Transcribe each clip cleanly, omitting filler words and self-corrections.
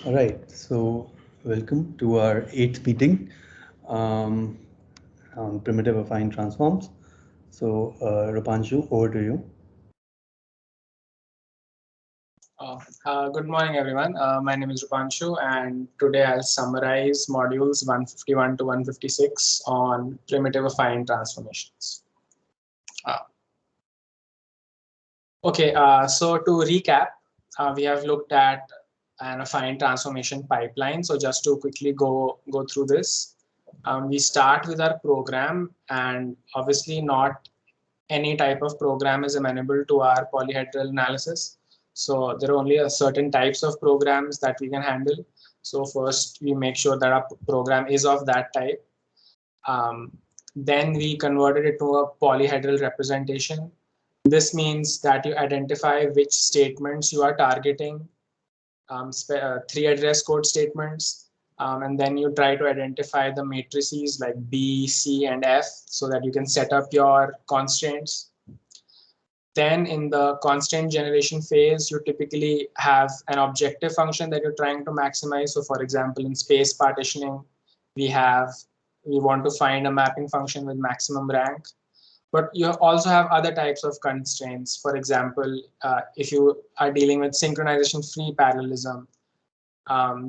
All right, so welcome to our eighth meeting um, on primitive affine transforms. So, Rupanshu, over to you. Good morning, everyone. My name is Rupanshu, and today I'll summarize modules 151 to 156 on primitive affine transformations. Uh, so to recap, we have looked at an affine transformation pipeline. So just to quickly go through this, we start with our program, and obviously not any type of program is amenable to our polyhedral analysis. So there are only a certain types of programs that we can handle. So first we make sure that our program is of that type. Then we converted it to a polyhedral representation. This means that you identify which statements you are targeting, three address code statements, and then you try to identify the matrices like B, C, and F so that you can set up your constraints. Then in the constraint generation phase, you typically have an objective function that you're trying to maximize. So for example, in space partitioning, we want to find a mapping function with maximum rank. But you also have other types of constraints. For example, if you are dealing with synchronization-free parallelism,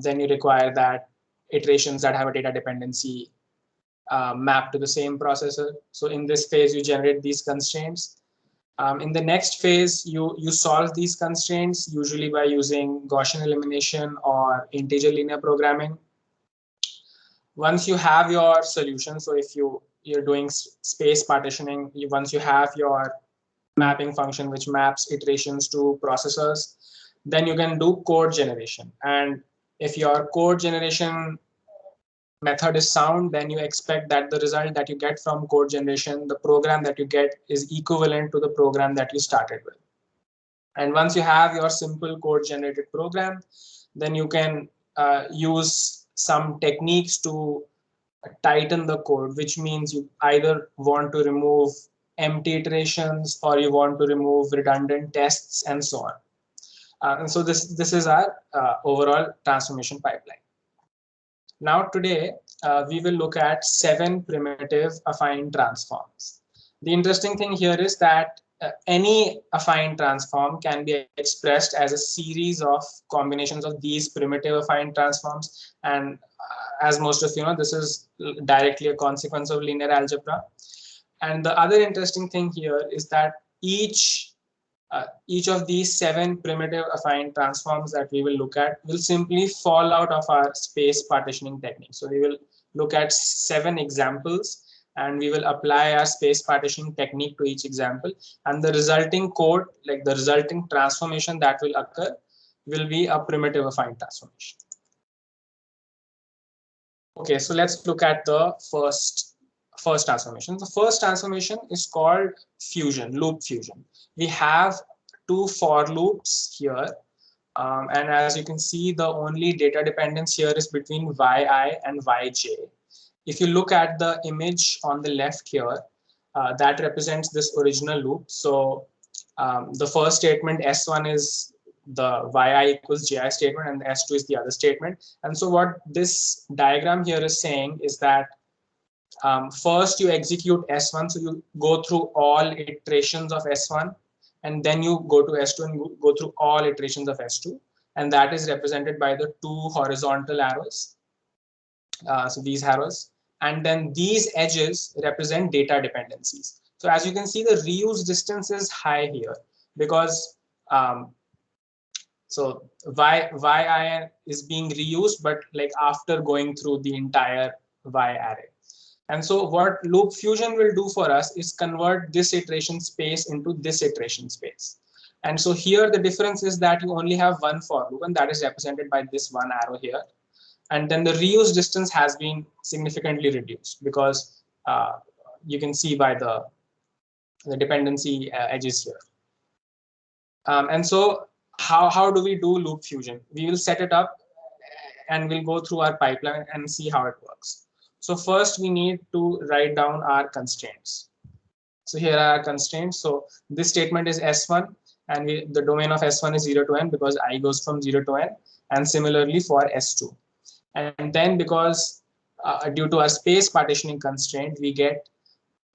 then you require that iterations that have a data dependency map to the same processor. So in this phase, you generate these constraints. In the next phase, you solve these constraints usually by using Gaussian elimination or integer linear programming. Once you have your solution, so if you're doing space partitioning, once you have your mapping function which maps iterations to processors, then you can do code generation. And if your code generation method is sound, then you expect that the result that you get from code generation, the program that you get, is equivalent to the program that you started with. And once you have your simple code generated program, then you can use some techniques to tighten the code, which means you either want to remove empty iterations or you want to remove redundant tests and so on. And so this is our overall transformation pipeline. Now today, we will look at 7 primitive affine transforms. The interesting thing here is that any affine transform can be expressed as a series of combinations of these primitive affine transforms. And as most of you know, this is directly a consequence of linear algebra. And the other interesting thing here is that each of these 7 primitive affine transforms that we will look at will simply fall out of our space partitioning technique. So we will look at 7 examples and we will apply our space partitioning technique to each example. And the resulting code, like the resulting transformation that will occur, will be a primitive affine transformation. Okay, so let's look at the first transformation. The first transformation is called fusion, loop fusion. We have 2 for loops here. And as you can see, the only data dependence here is between yi and yj. If you look at the image on the left here, that represents this original loop. So the first statement S1 is the yi equals ji statement and S2 is the other statement. And so what this diagram here is saying is that first you execute S1, so you go through all iterations of S1, and then you go to S2 and go through all iterations of S2, and that is represented by the 2 horizontal arrows. So these arrows, and then these edges represent data dependencies. So as you can see, the reuse distance is high here because so yi is being reused, but like after going through the entire y array. And so what loop fusion will do for us is convert this iteration space into this iteration space. And so here the difference is that you only have one for loop, and that is represented by this one arrow here. And then the reuse distance has been significantly reduced because you can see by the dependency edges here. And so how do we do loop fusion? We will set it up and we'll go through our pipeline and see how it works. So first we need to write down our constraints. So here are our constraints. So this statement is S1 and the domain of S1 is 0 to n because I goes from 0 to n. and similarly for S2. And then because due to our space partitioning constraint, we get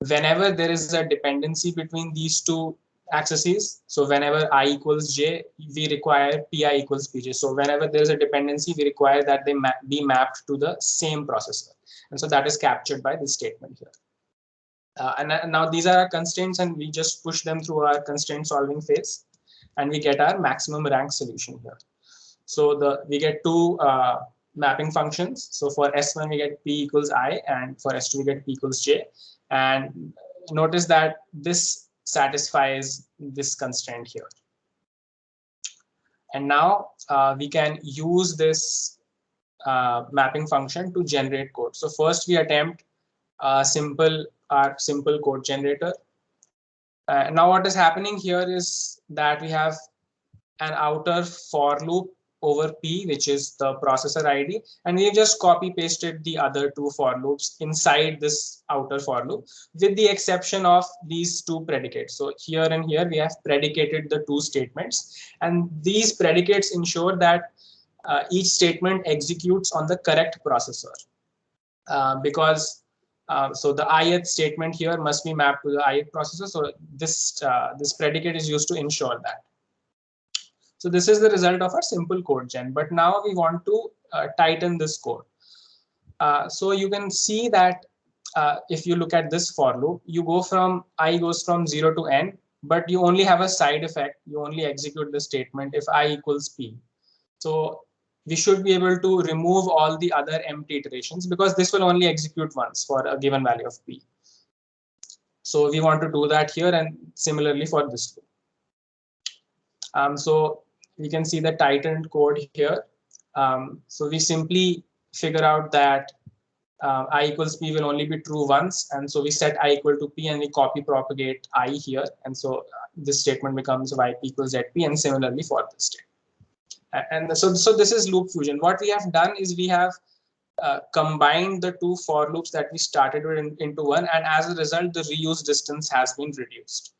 whenever there is a dependency between these two axes, so whenever I equals j, we require pi equals pj. So whenever there is a dependency, we require that they be mapped to the same processor. And so that is captured by this statement here. And now these are our constraints, and we just push them through our constraint solving phase, and we get our maximum rank solution here. So we get two mapping functions. So for S1 we get p equals I, and for S2 we get p equals j. And notice that this satisfies this constraint here. And now we can use this mapping function to generate code. So first we attempt our simple code generator. Now what is happening here is that we have an outer for loop over p, which is the processor ID, and we've just copy pasted the other two for loops inside this outer for loop, with the exception of these two predicates. So here and here we have predicated the two statements, and these predicates ensure that each statement executes on the correct processor, because so the ith statement here must be mapped to the ith processor. So this predicate is used to ensure that. So this is the result of our simple code gen, but now we want to tighten this code. So you can see that if you look at this for loop, you go from I goes from 0 to n, but you only have a side effect. You only execute the statement if I equals p. So we should be able to remove all the other empty iterations, because this will only execute once for a given value of p. So we want to do that here, and similarly for this loop. So we can see the tightened code here. So we simply figure out that I equals p will only be true once, and so we set I equal to p and we copy propagate I here, and so this statement becomes yp equals zp, and similarly for this statement. And so this is loop fusion. What we have done is we have combined the two for loops that we started with into one, and as a result, the reuse distance has been reduced.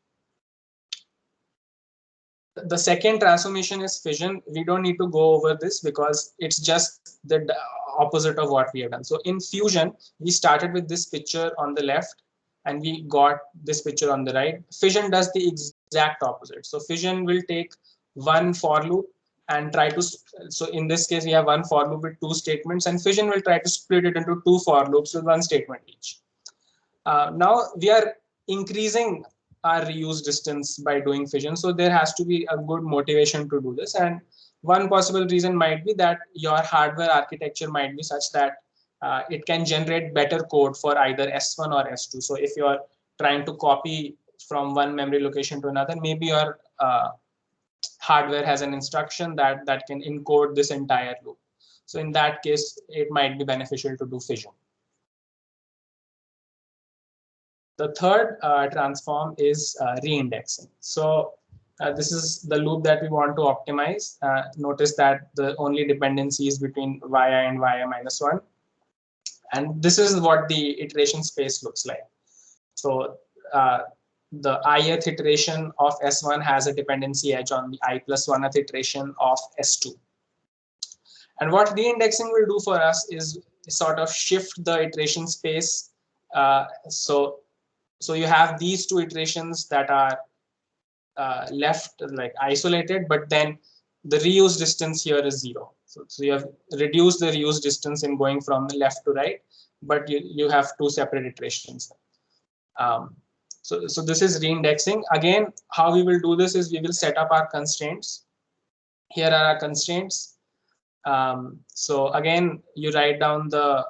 The second transformation is fission. We don't need to go over this because it's just the opposite of what we have done. So in fusion, we started with this picture on the left and we got this picture on the right. Fission does the exact opposite. So fission will take one for loop and try to, so in this case, we have one for loop with two statements, and fission will try to split it into two for loops with one statement each. Now we are increasing our reuse distance by doing fission. So there has to be a good motivation to do this. And one possible reason might be that your hardware architecture might be such that it can generate better code for either S1 or S2. So if you're trying to copy from one memory location to another, maybe your hardware has an instruction that can encode this entire loop. So in that case, it might be beneficial to do fission. The third transform is reindexing. So this is the loop that we want to optimize. Notice that the only dependency is between yi and yi minus 1. And this is what the iteration space looks like. So the ith iteration of S1 has a dependency edge on the I plus 1th iteration of S2. And what reindexing will do for us is sort of shift the iteration space. So you have these two iterations that are left like isolated, but then the reuse distance here is 0. So you have reduced the reuse distance in going from left to right, but you have two separate iterations. So this is reindexing. Again, how we will do this is we will set up our constraints. Here are our constraints. So again, you write down the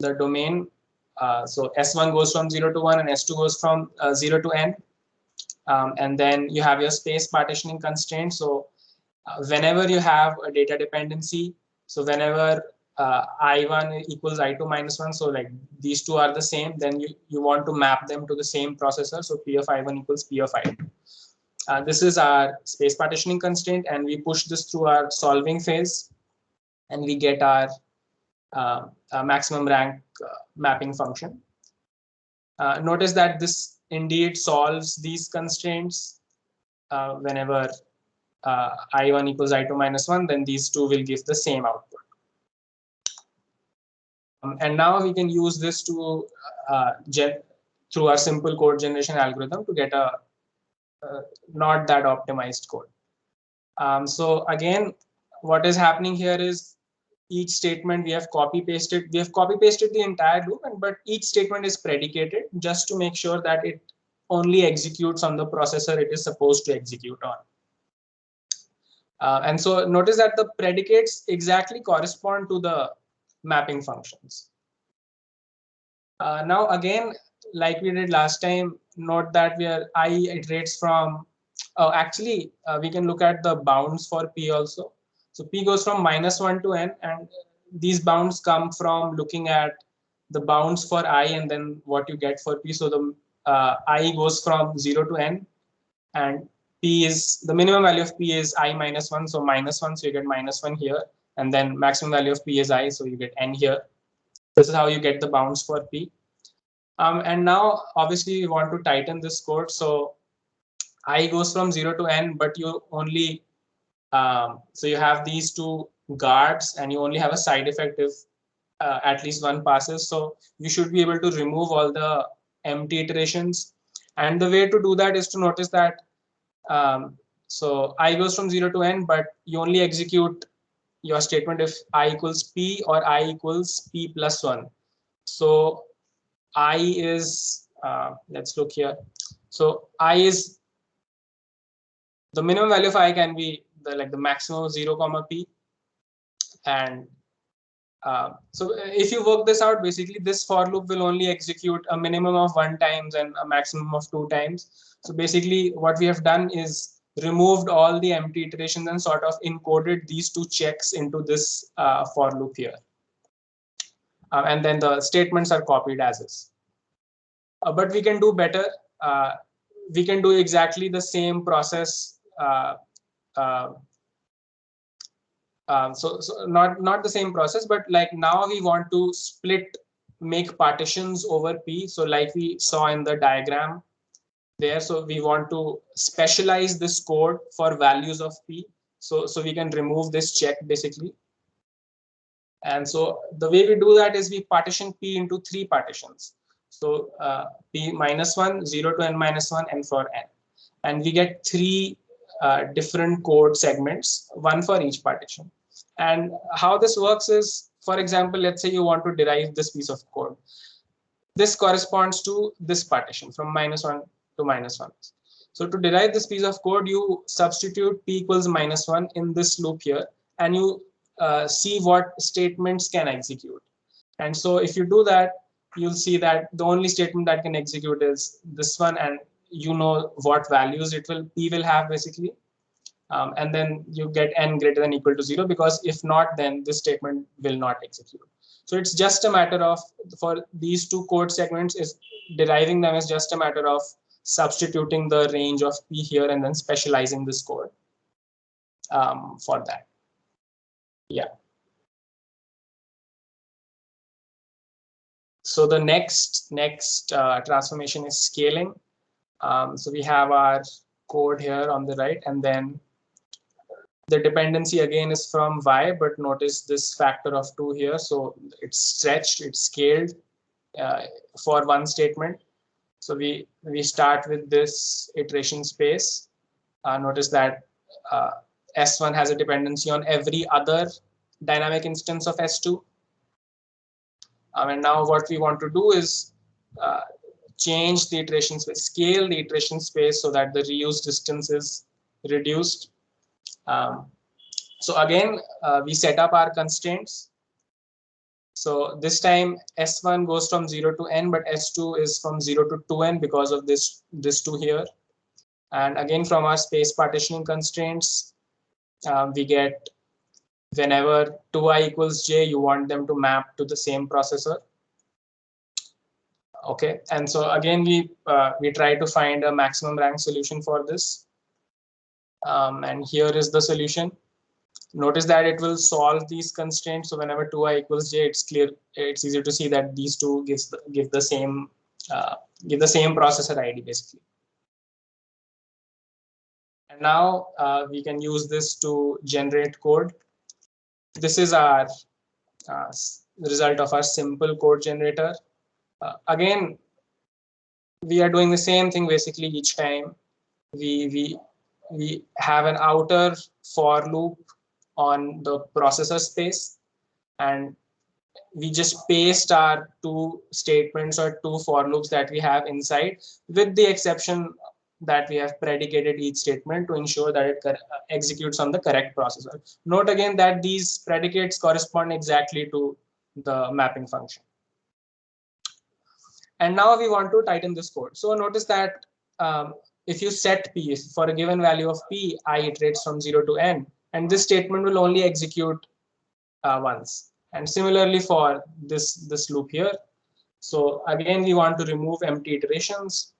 domain. So S1 goes from 0 to 1 and S2 goes from 0 to n. And then you have your space partitioning constraint. So whenever you have a data dependency, so whenever I1 equals I2 minus 1, so like these two are the same, then you want to map them to the same processor. So P of I1 equals P of I2. This is our space partitioning constraint, and we push this through our solving phase, and we get our maximum rank mapping function. Notice that this indeed solves these constraints whenever I1 equals I2 minus 1, then these two will give the same output. And now we can use this to through our simple code generation algorithm to get a not that optimized code. So again, what is happening here is each statement we have copy pasted. We have copy pasted the entire loop, but each statement is predicated just to make sure that it only executes on the processor it is supposed to execute on. And so notice that the predicates exactly correspond to the mapping functions. Now again, like we did last time, note that I iterates from, we can look at the bounds for P also. So P goes from -1 to n, and these bounds come from looking at the bounds for I and then what you get for P. So the I goes from 0 to n, and P is the minimum value of P is I minus 1. So -1, so you get -1 here, and then maximum value of P is I, so you get n here. This is how you get the bounds for P. And now obviously we want to tighten this code. So I goes from 0 to n, but you only, so you have these two guards and you only have a side effect if at least one passes. So you should be able to remove all the empty iterations. And the way to do that is to notice that, so I goes from 0 to n, but you only execute your statement if I equals P or I equals P plus 1. So I is, let's look here. So I is, the minimum value of I can be the maximum of 0 comma P. And so if you work this out, basically this for loop will only execute a minimum of 1 times and a maximum of 2 times. So basically what we have done is removed all the empty iterations and sort of encoded these two checks into this for loop here. And then the statements are copied as is. But we can do better. We can do exactly the same process. So not the same process, but like now we want to make partitions over P. So like we saw in the diagram there, so we want to specialize this code for values of P. So we can remove this check basically. And so the way we do that is we partition P into 3 partitions. So P minus 1, 0 to n minus 1, and for n. And we get 3 different code segments, 1 for each partition. And how this works is, for example, let's say you want to derive this piece of code. This corresponds to this partition from -1 to -1. So to derive this piece of code, you substitute P equals -1 in this loop here, and you see what statements can execute. And so if you do that, you'll see that the only statement that can execute is this one, and you know what values P will have basically. And then you get n greater than equal to 0, because if not, then this statement will not execute. So it's just a matter of, for these 2 code segments, is deriving them is just a matter of substituting the range of P here and then specializing this code for that. Yeah. So the next transformation is scaling. So we have our code here on the right, and then the dependency again is from Y, but notice this factor of 2 here. So it's stretched, it's scaled for one statement. So we start with this iteration space. Notice that S1 has a dependency on every other dynamic instance of S2. And now what we want to do is change the iteration space, scale the iteration space so that the reuse distance is reduced. So again, we set up our constraints. So this time S1 goes from 0 to n, but S2 is from 0 to 2n because of this 2 here. And again, from our space partitioning constraints, we get whenever 2i equals j, you want them to map to the same processor. Okay, and so again, we try to find a maximum rank solution for this. And here is the solution. Notice that it will solve these constraints. So whenever 2i equals j, it's clear, it's easy to see that these two give the same processor ID basically. Now we can use this to generate code. This is our result of our simple code generator. Again, we are doing the same thing basically each time. We have an outer for loop on the processor space, and we just paste our two statements or two for loops that we have inside, with the exception that we have predicated each statement to ensure that it executes on the correct processor. Note again that these predicates correspond exactly to the mapping function. And now we want to tighten this code. So notice that if you set p for a given value of p, I iterates from 0 to n, and this statement will only execute once. And similarly for this loop here. So again, we want to remove empty iterations.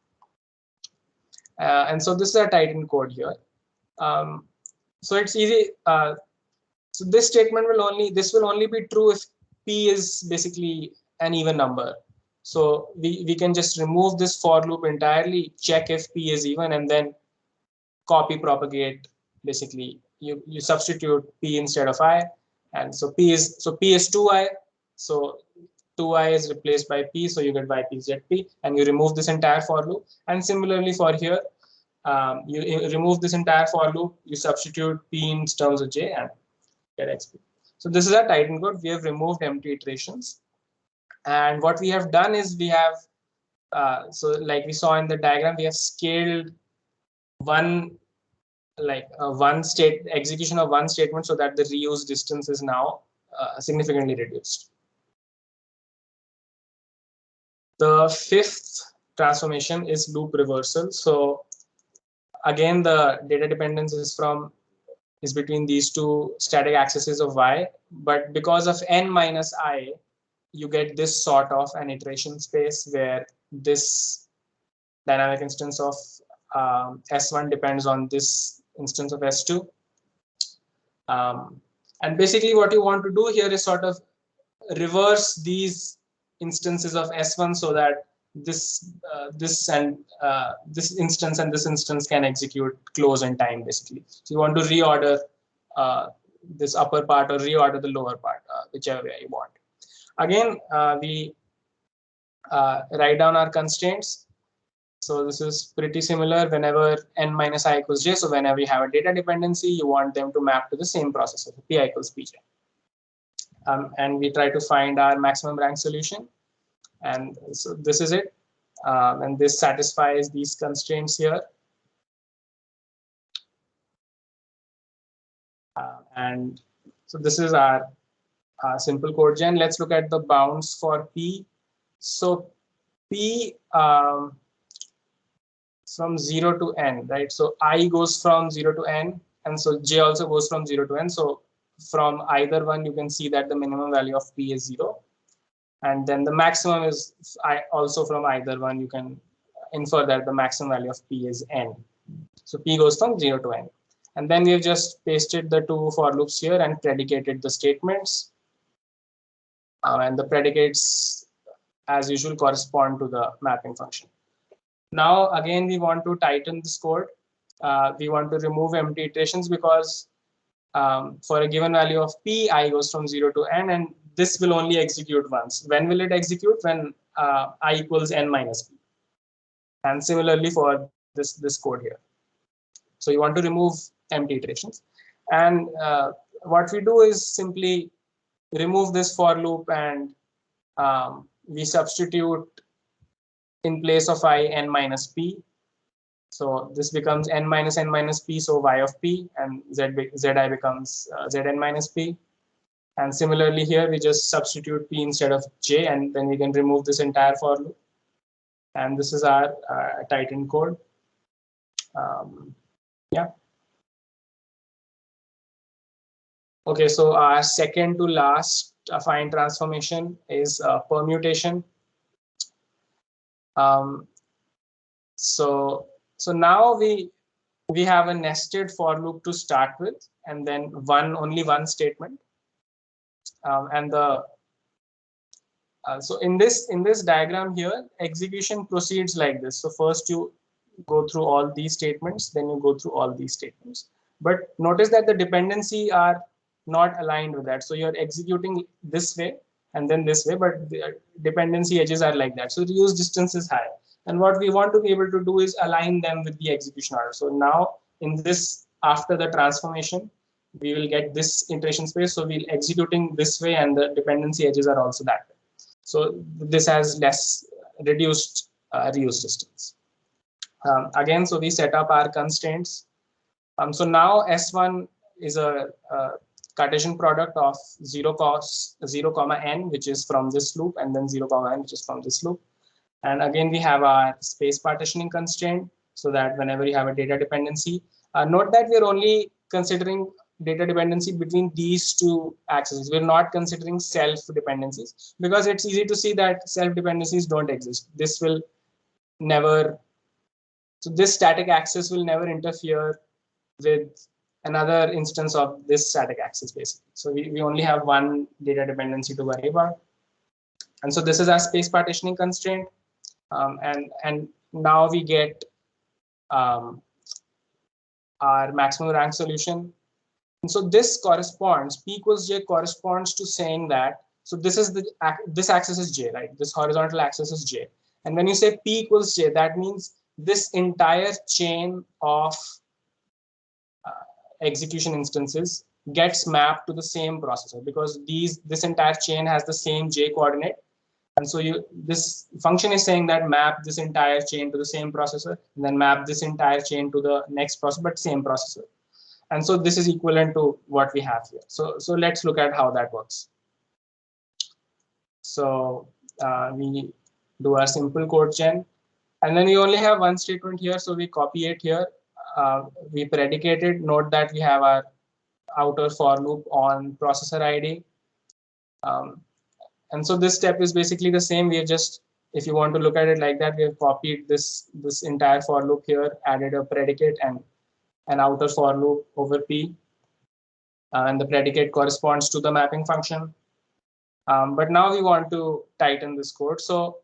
And so this is a tightened code here. So it's easy. So this statement will only be true if p is basically an even number. So we can just remove this for loop entirely, check if p is even, and then copy propagate. Basically, you substitute p instead of I, and so p is 2i. So 2i is replaced by p, so you get ypzp, and you remove this entire for loop. And similarly for here, you remove this entire for loop, you substitute p in terms of j, and get xp. So this is our tightened code. We have removed empty iterations. And what we have done is we have, so like we saw in the diagram, we have scaled one execution of one statement so that the reuse distance is now significantly reduced. The fifth transformation is loop reversal. So again, the data dependence is between these two static accesses of y, but because of n minus I, you get this sort of an iteration space where this dynamic instance of S1 depends on this instance of S2. And basically what you want to do here is sort of reverse these instances of S1 so that this instance and this instance can execute close in time, basically. So you want to reorder this upper part or reorder the lower part, whichever way you want. Again, we write down our constraints. So this is pretty similar whenever n minus I equals j. So whenever you have a data dependency, you want them to map to the same processor, pi equals pj. And we try to find our maximum rank solution. And so this is it. And this satisfies these constraints here. And so this is our simple code gen. Let's look at the bounds for p. So p from 0 to n, right? So I goes from 0 to n, and so j also goes from 0 to n. So from either one, you can see that the minimum value of p is 0. And then the maximum is also from either one, you can infer that the maximum value of p is n. So p goes from 0 to n. And then we have just pasted the two for loops here and predicated the statements. And the predicates, as usual, correspond to the mapping function. Now, again, we want to tighten this code. We want to remove empty iterations because for a given value of p, I goes from 0 to n, and this will only execute once. When will it execute? When I equals n minus p. And similarly for this code here. So you want to remove empty iterations. And what we do is simply remove this for loop, and we substitute in place of I n minus p. So this becomes n minus p, so y of p, and zi becomes zn minus p. And similarly here, we just substitute p instead of j, and then we can remove this entire for loop. And this is our tightened code. Yeah. Okay, so our second to last affine transformation is permutation. So now we have a nested for loop to start with, and then only one statement. And the so in this diagram here, execution proceeds like this. So first you go through all these statements, then you go through all these statements. But notice that the dependency are not aligned with that. So you're executing this way and then this way, but the dependency edges are like that. So the reuse distance is high. And what we want to be able to do is align them with the execution order. So now in this, after the transformation, we will get this iteration space. So we'll executing this way and the dependency edges are also that way. So this has less reduced reuse distance. Again, so we set up our constraints. So now S1 is a Cartesian product of 0, n, which is from this loop, and then 0, n, which is from this loop. And again, we have our space partitioning constraint, so that whenever you have a data dependency, note that we're only considering data dependency between these two axes. We're not considering self dependencies, because it's easy to see that self dependencies don't exist. This will never, so this static axis will never interfere with another instance of this static axis, basically. So we only have one data dependency to worry about. And so this is our space partitioning constraint. And now we get our maximum rank solution. And so this corresponds, P equals J corresponds to saying that, so this is this axis is J, right? This horizontal axis is J. And when you say P equals J, that means this entire chain of execution instances gets mapped to the same processor, because this entire chain has the same J coordinate. And so this function is saying that map this entire chain to the same processor, and then map this entire chain to the next processor, but same processor. And so this is equivalent to what we have here. So let's look at how that works. So we do a simple code gen, and then we only have one statement here. So we copy it here. We predicate it. Note that we have our outer for loop on processor ID. And so this step is basically the same. We have just, if you want to look at it like that, we have copied this entire for loop here, added a predicate and an outer for loop over P. And the predicate corresponds to the mapping function. But now we want to tighten this code. So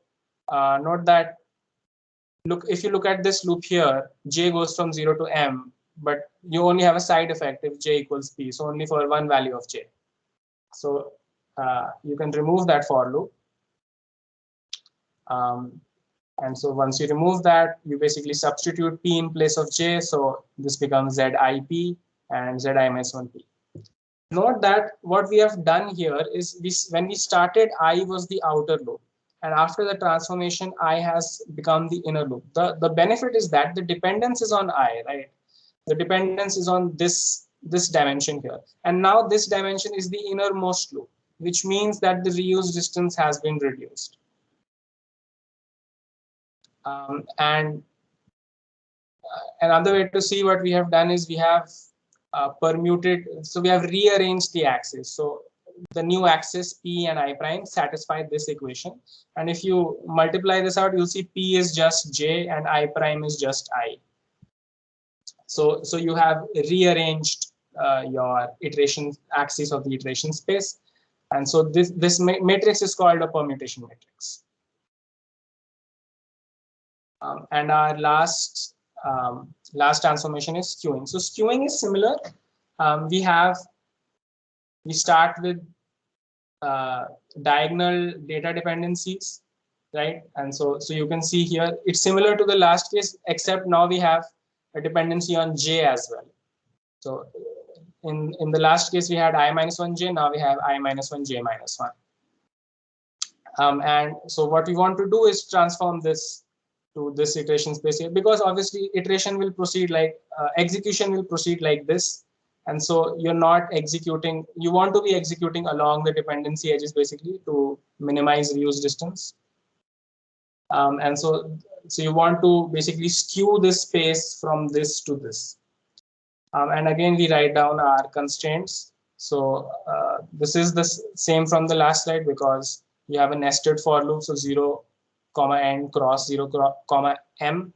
note that, if you look at this loop here, J goes from 0 to M, but you only have a side effect if J equals P. So only for one value of J. So you can remove that for loop. And so once you remove that, you basically substitute P in place of J. So this becomes ZIP and ZI minus 1P. Note that what we have done here is when we started, I was the outer loop. And after the transformation, I has become the inner loop. The benefit is that the dependence is on I, right? The dependence is on this dimension here. And now this dimension is the innermost loop, which means that the reuse distance has been reduced. And another way to see what we have done is we have permuted, so we have rearranged the axis. So the new axis P and I prime satisfy this equation. And if you multiply this out, you'll see P is just J and I prime is just I. So you have rearranged your iteration axis of the iteration space. And so this matrix is called a permutation matrix. And our last transformation is skewing. So skewing is similar. We start with diagonal data dependencies, right? And so you can see here it's similar to the last case, except now we have a dependency on J as well. So in the last case we had I minus 1J, now we have I minus 1J minus 1. And so what we want to do is transform this to this iteration space here, because obviously iteration will proceed like execution will proceed like this. And so you're not executing, you want to be executing along the dependency edges basically to minimize reuse distance. And so you want to basically skew this space from this to this. And again, we write down our constraints. So this is the same from the last slide, because you have a nested for loop, so 0, n cross 0, m.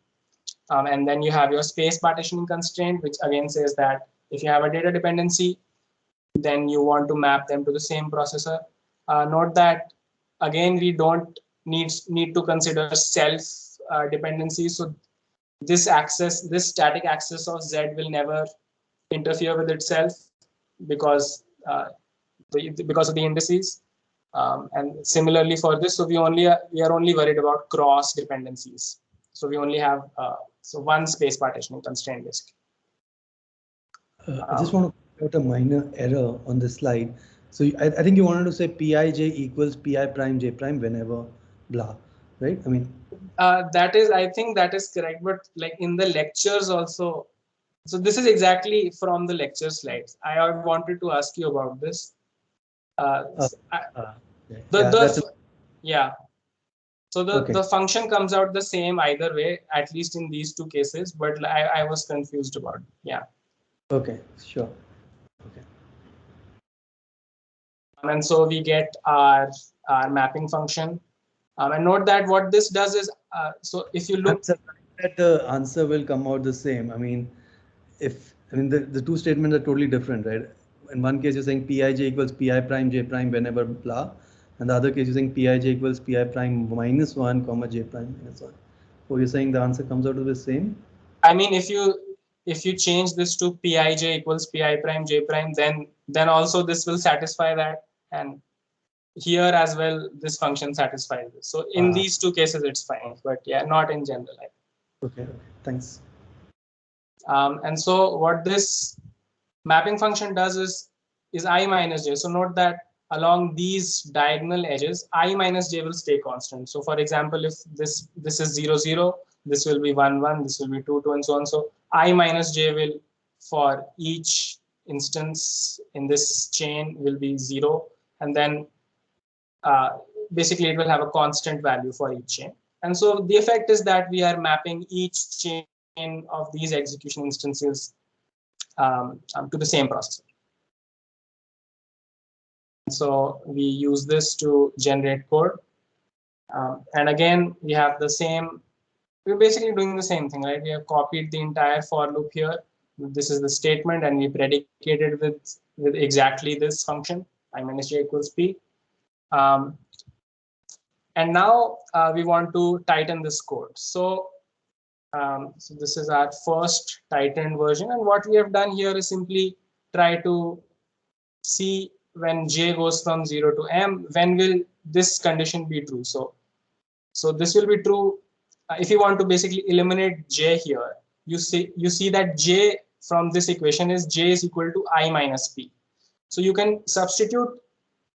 And then you have your space partitioning constraint, which again says that if you have a data dependency, then you want to map them to the same processor. Note that, again, we don't need to consider self dependencies. So this static axis of Z will never interfere with itself because because of the indices. And similarly for this, so we are only worried about cross dependencies. So we only have one space partitioning constraint basically. I just want to point out a minor error on this slide. So I think you wanted to say Pij equals Pi prime J prime whenever blah, right? I mean, I think that is correct, but like in the lectures also. So this is exactly from the lecture slides. I wanted to ask you about this. So the function comes out the same either way, at least in these two cases, but I was confused about it. Yeah. Okay, sure. Okay. And so we get our mapping function. And note that what this does is, so if you look that the answer will come out the same. I mean, the two statements are totally different, right? In one case, you're saying Pij equals Pi prime J prime whenever blah. And the other case, you're saying Pij equals Pi prime minus 1 comma J prime minus 1. So you're saying the answer comes out to the same? I mean, if you change this to Pij equals Pi prime J prime, then also this will satisfy that. And here as well, this function satisfies this. So in these two cases, it's fine, but yeah, not in general. Okay, thanks. And so what this mapping function does is I minus j. So note that along these diagonal edges, I minus j will stay constant. So for example, if this is 0, 0, this will be 1, 1, this will be 2, 2, and so on. So I minus j will, for each instance in this chain, will be 0. And then basically it will have a constant value for each chain. And so the effect is that we are mapping each chain of these execution instances to the same processor. So we use this to generate code. And again, we have the same, we're basically doing the same thing, right? We have copied the entire for loop here. This is the statement, and we predicated with exactly this function, I minus j equals p. And now we want to tighten this code. So this is our first tightened version. And what we have done here is simply try to see when j goes from 0 to m, when will this condition be true? So this will be true if you want to basically eliminate j here. You see that j from this equation is j is equal to I minus p. So you can substitute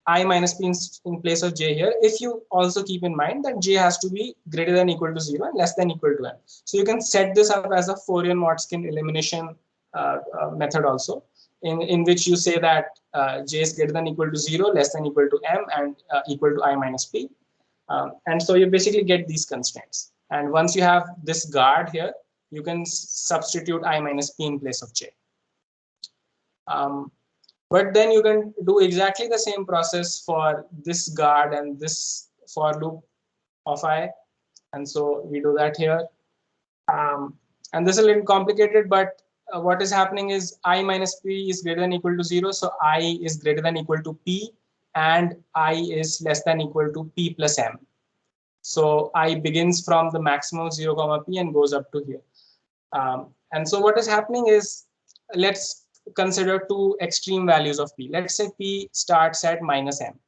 I minus p in place of j here, if you also keep in mind that j has to be greater than equal to 0 and less than equal to m. So you can set this up as a Fourier-Motzkin elimination method also, in which you say that j is greater than equal to 0, less than equal to m, and equal to I minus p. And so you basically get these constraints. And once you have this guard here, you can substitute I minus p in place of j. But then you can do exactly the same process for this guard and this for loop of I. And so we do that here. And this is a little complicated, but what is happening is I minus p is greater than equal to 0. So I is greater than equal to p, and I is less than equal to p plus m. So I begins from the maximum 0 comma p and goes up to here. And so what is happening is, let's consider two extreme values of p. Let's say p starts at minus m.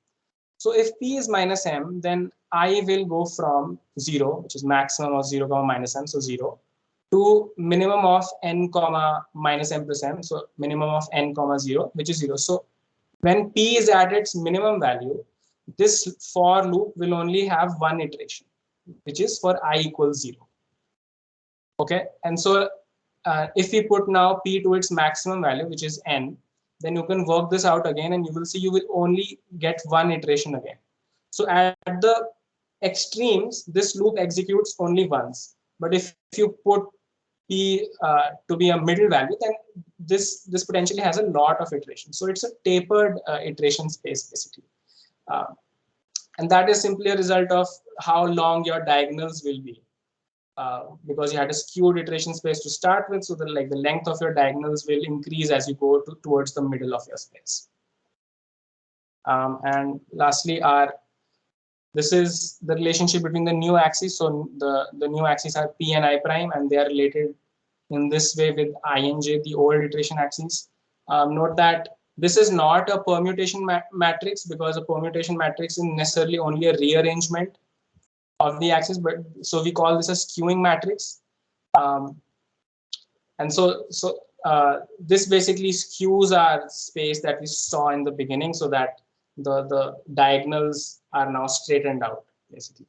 So if p is minus m, then I will go from 0, which is maximum of 0 comma minus m, so 0, to minimum of n comma minus m plus m, so minimum of n comma 0, which is 0. So when p is at its minimum value, this for loop will only have one iteration, which is for I equals 0. Okay, and so if we put now p to its maximum value, which is n, then you can work this out again, and you will see you will only get one iteration again. So at the extremes, this loop executes only once. But if you put p to be a middle value, then this potentially has a lot of iterations. So it's a tapered iteration space basically. And that is simply a result of how long your diagonals will be. Because you had a skewed iteration space to start with, so that like the length of your diagonals will increase as you go towards the middle of your space. And lastly, our This is the relationship between the new axes. So the new axes are P and I prime, and they are related in this way with INJ, the old iteration axes. Note that this is not a permutation matrix, because a permutation matrix is necessarily only a rearrangement of the axis, but so we call this a skewing matrix. And so this basically skews our space that we saw in the beginning, so that the diagonals are now straightened out, basically.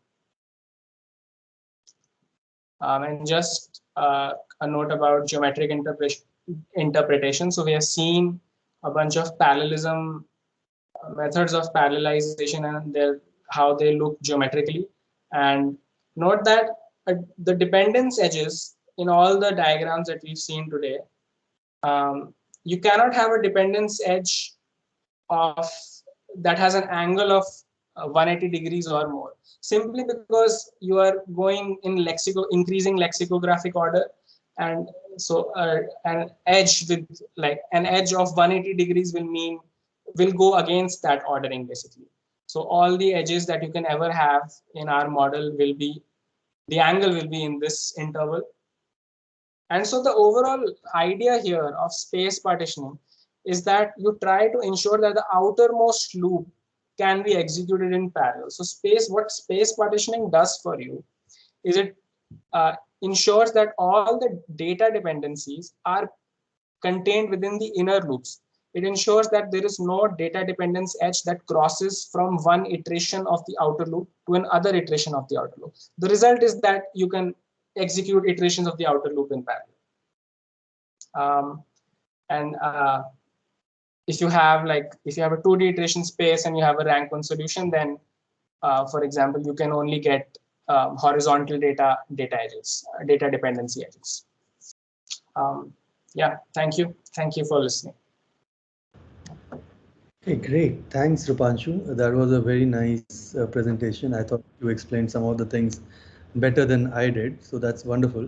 And just a note about geometric interpretation. So we have seen a bunch of parallelism methods of parallelization and how they look geometrically. And note that the dependence edges in all the diagrams that we've seen today, you cannot have a dependence edge of that has an angle of 180 degrees or more, simply because you are going in increasing lexicographic order. And so an edge with like an edge of 180 degrees will go against that ordering, basically. So all the edges that you can ever have in our model the angle will be in this interval. And so the overall idea here of space partitioning is that you try to ensure that the outermost loop can be executed in parallel. So what space partitioning does for you is it ensures that all the data dependencies are contained within the inner loops. It ensures that there is no data dependence edge that crosses from one iteration of the outer loop to another iteration of the outer loop. The result is that you can execute iterations of the outer loop in parallel. If you have a 2D iteration space and you have a rank 1 solution, then for example, you can only get horizontal data edges, data dependency edges. Yeah, thank you for listening. Okay, great. Thanks, Rupanshu. That was a very nice presentation. I thought you explained some of the things better than I did, so that's wonderful.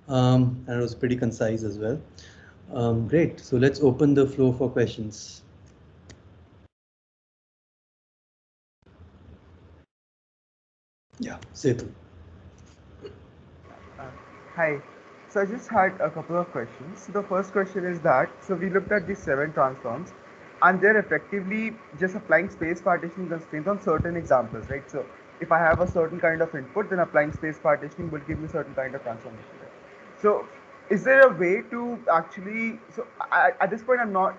And it was pretty concise as well. Great. So let's open the floor for questions. Yeah, Setu. Hi. So I just had a couple of questions. So the first question is that, so we looked at these 7 transforms, and they're effectively just applying space partitioning constraints on certain examples, right? So if I have a certain kind of input, then applying space partitioning will give me certain kind of transformation. Right? So is there a way to actually, so at this point I'm not,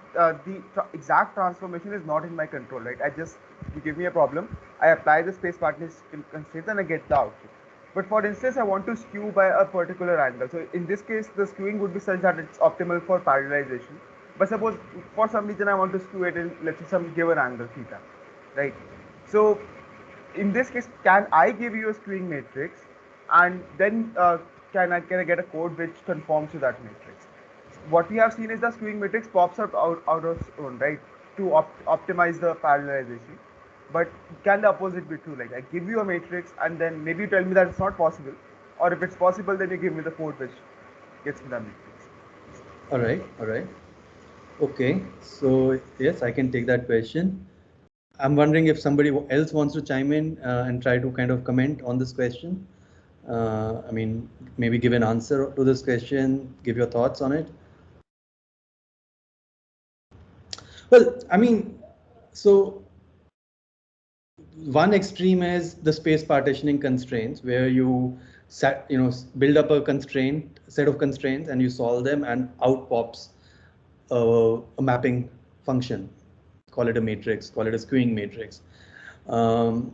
exact transformation is not in my control, right? You give me a problem, I apply the space partitioning constraints and I get the output. But for instance, I want to skew by a particular angle. So in this case, the skewing would be such that it's optimal for parallelization. But suppose for some reason I want to skew it in, let's say, some given angle theta, right? So in this case, can I give you a skewing matrix, and then can I get a code which conforms to that matrix? What we have seen is the skewing matrix pops out of its own, right, to optimize the parallelization. But can the opposite be true? Like I give you a matrix and then maybe you tell me that it's not possible, or if it's possible, then you give me the code which gets me that matrix. All right. Okay, so yes, I can take that question. I'm wondering if somebody else wants to chime in and try to kind of comment on this question. I mean, maybe give an answer to this question, give your thoughts on it. Well, I mean, so one extreme is the space partitioning constraints, where you build up a set of constraints and you solve them, and out pops a mapping function. Call it a matrix, call it a skewing matrix. The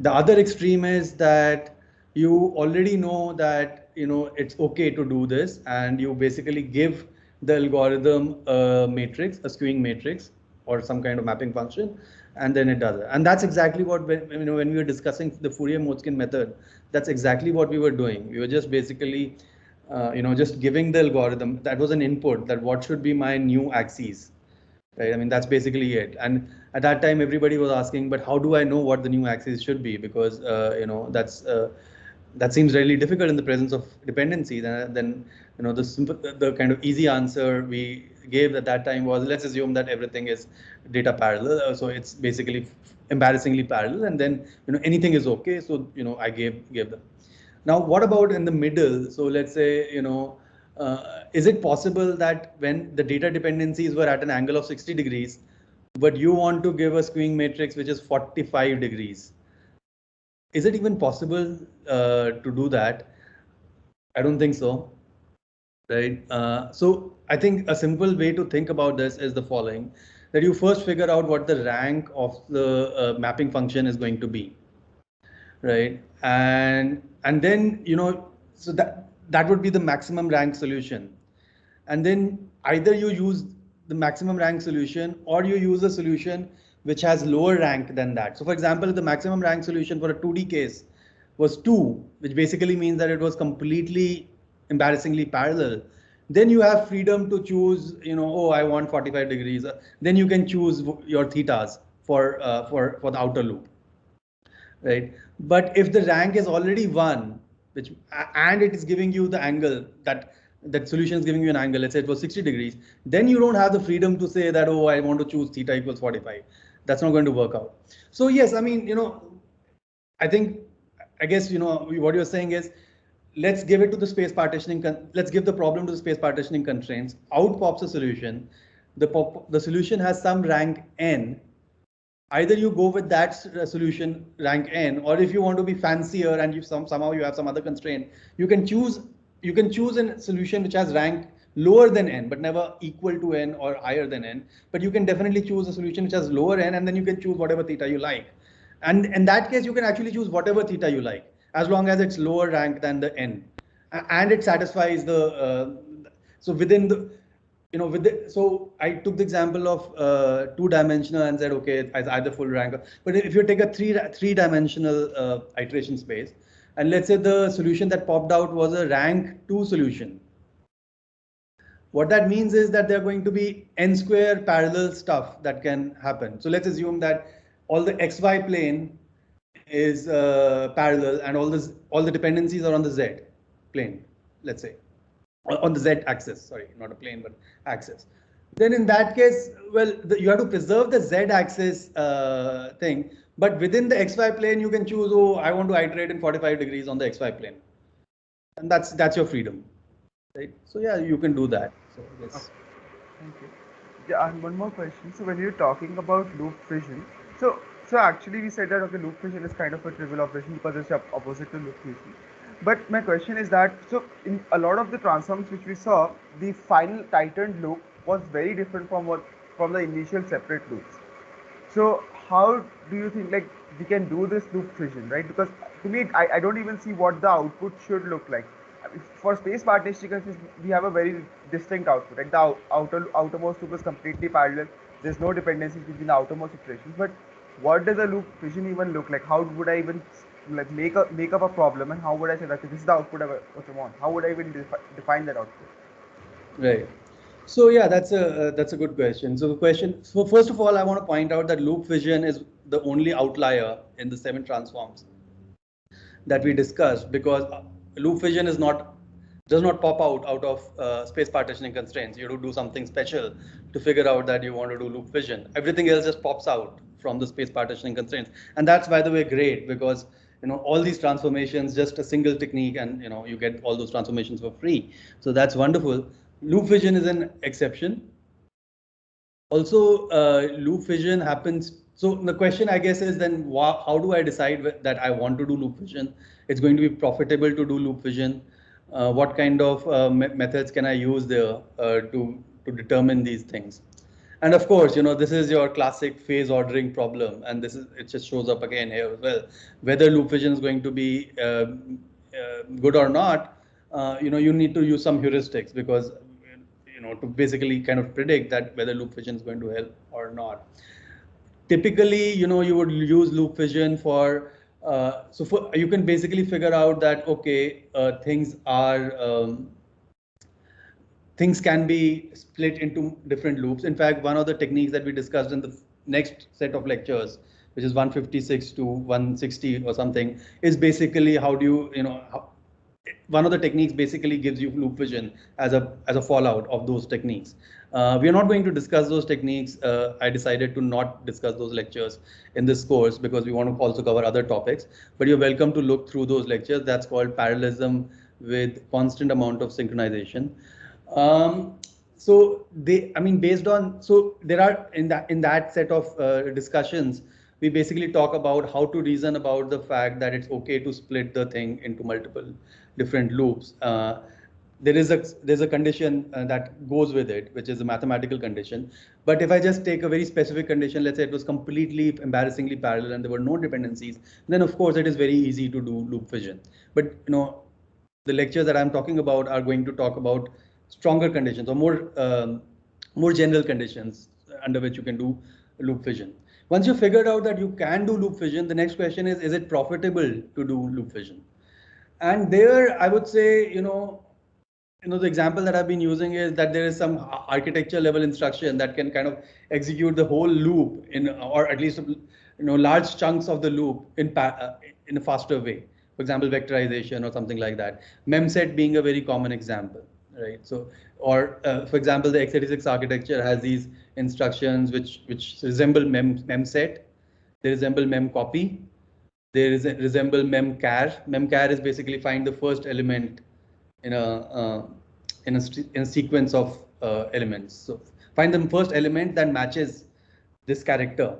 other extreme is that you already know that it's okay to do this, and you basically give the algorithm a matrix, a skewing matrix, or some kind of mapping function, and then it does it. And that's exactly what when we were discussing the Fourier-Motzkin method, that's exactly what we were doing. We were just basically just giving the algorithm, that was an input, that what should be my new axes, right? I mean, that's basically it. And at that time, everybody was asking, but how do I know what the new axis should be? Because that seems really difficult in the presence of dependency. Then the kind of easy answer we gave at that time was, let's assume that everything is data parallel. So it's basically embarrassingly parallel, and then anything is okay. So I gave them. Now, what about in the middle? So let's say is it possible that when the data dependencies were at an angle of 60 degrees, but you want to give a skewing matrix which is 45 degrees? Is it even possible to do that? I don't think so. Right. So I think a simple way to think about this is the following, that you first figure out what the rank of the mapping function is going to be. Right. And then, so that would be the maximum rank solution. And then either you use the maximum rank solution or you use a solution which has lower rank than that. So for example, if the maximum rank solution for a 2D case was 2, which basically means that it was completely embarrassingly parallel, then you have freedom to choose, oh, I want 45 degrees. Then you can choose your thetas for the outer loop. Right. But if the rank is already 1, and it is giving you the angle that solution is giving you an angle, let's say it was 60 degrees, then you don't have the freedom to say that, oh, I want to choose theta equals 45. That's not going to work out. So yes, I mean, I guess, what you're saying is, let's give it to the space partitioning, let's give the problem to the space partitioning constraints. Out pops a solution. The solution has some rank n. Either you go with that solution rank n, or if you want to be fancier and somehow you have some other constraint, you can choose a solution which has rank lower than n, but never equal to n or higher than n. But you can definitely choose a solution which has lower n, and then you can choose whatever theta you like. And in that case, you can actually choose whatever theta you like, as long as it's lower rank than the n, and it satisfies the so within the so I took the example of 2-dimensional and said, okay, it's either full rank. But if you take a three-dimensional iteration space, and let's say the solution that popped out was a rank 2 solution, what that means is that there are going to be n square parallel stuff that can happen. So let's assume that all the xy plane is parallel, and all the dependencies are on the z plane, let's say. On the z-axis, sorry, not a plane, but axis. Then in that case, well, you have to preserve the z-axis thing, but within the xy plane, you can choose, oh, I want to iterate in 45 degrees on the xy plane, and that's your freedom, right? So yeah, you can do that. So yes. Okay. Thank you. Yeah, and one more question. So when you're talking about loop fission, so actually we said that okay, loop fission is kind of a trivial operation because it's opposite to loop fusion. But my question is that, so in a lot of the transforms which we saw, the final tightened loop was very different from the initial separate loops. So how do you think like we can do this loop fission, right? Because to me, I don't even see what the output should look like. For space partitioning, we have a very distinct output. Like the outermost loop is completely parallel. There's no dependencies between the outermost iterations. But what does a loop fission even look like? How would I even like make up a problem, and how would I say that this is the output what I want? How would I even define that output? Right. So yeah, that's a good question. So first of all, I want to point out that loop fission is the only outlier in the 7 transforms that we discussed, because loop fission does not pop out of space partitioning constraints. You have to do something special to figure out that you want to do loop fission. Everything else just pops out from the space partitioning constraints, and that's, by the way, great, because all these transformations, just a single technique, and you get all those transformations for free. So that's wonderful. Loop fission is an exception. Also, loop fission happens. So the question, I guess, is then how do I decide that I want to do loop fission? It's going to be profitable to do loop fission. What kind of methods can I use there to determine these things? And of course, this is your classic phase ordering problem, and it just shows up again here as well. Whether loop fission is going to be good or not, you need to use some heuristics, because to basically kind of predict that whether loop fission is going to help or not. Typically, you would use loop fission for you can basically figure out that okay, things can be split into different loops. In fact, one of the techniques that we discussed in the next set of lectures, which is 156 to 160 or something, is basically how do you one of the techniques basically gives you loop vision as a fallout of those techniques. We are not going to discuss those techniques. I decided to not discuss those lectures in this course because we want to also cover other topics, but you're welcome to look through those lectures. That's called parallelism with constant amount of synchronization. So based on, so there are in that set of discussions, we basically talk about how to reason about the fact that it's okay to split the thing into multiple different loops. There's a condition that goes with it, which is a mathematical condition. But if I just take a very specific condition, let's say it was completely embarrassingly parallel and there were no dependencies, then of course it is very easy to do loop vision. But the lectures that I'm talking about are going to talk about stronger conditions or more general conditions under which you can do loop vision. Once you figured out that you can do loop vision, the next question is it profitable to do loop vision? And there, I would say, the example that I've been using is that there is some architecture level instruction that can kind of execute the whole loop or at least, large chunks of the loop in a faster way. For example, vectorization or something like that. Memset being a very common example, right? So, or for example, the x86 architecture has these instructions which resemble memset. They resemble memcopy. They resemble memchar. Memchar is basically find the first element in a sequence of elements. So find the first element that matches this character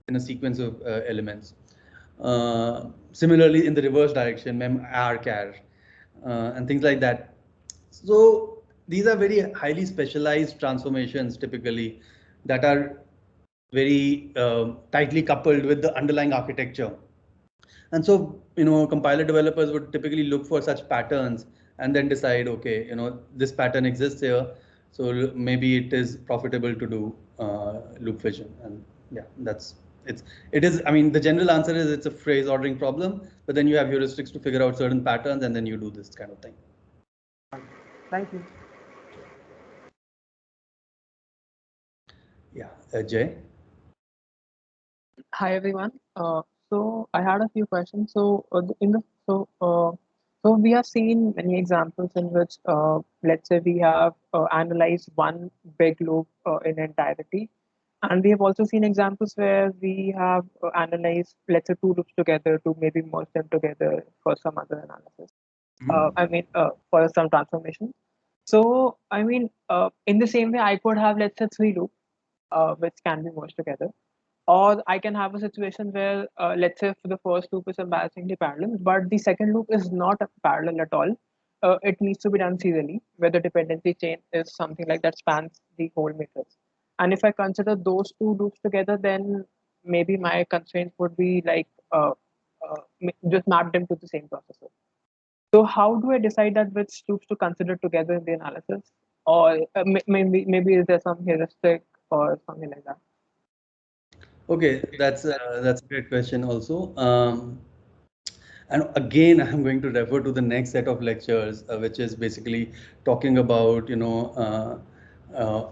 in a sequence of elements. Similarly, in the reverse direction, memrchar and things like that. So these are very highly specialized transformations typically that are very tightly coupled with the underlying architecture. And so, compiler developers would typically look for such patterns and then decide, okay, this pattern exists here, so maybe it is profitable to do loop vision. And yeah, it is. I mean, the general answer is it's a phrase ordering problem, but then you have heuristics to figure out certain patterns, and then you do this kind of thing. Thank you. Yeah, Jay. Hi everyone. So I had a few questions. So we have seen many examples in which, let's say, we have analyzed one big loop in entirety, and we have also seen examples where we have analyzed, let's say, two loops together to maybe merge them together for some other analysis. For some transformation. So in the same way, I could have, let's say, three loops which can be merged together. Or I can have a situation where, let's say, for the first loop is embarrassingly parallel, but the second loop is not parallel at all. It needs to be done serially, where the dependency chain is something like that spans the whole matrix. And if I consider those two loops together, then maybe my constraints would be like just map them to the same processor. So how do I decide that which loops to consider together in the analysis? Or maybe is there some heuristic or something like that? Okay, that's a great question also. And again, I'm going to refer to the next set of lectures, which is basically talking about,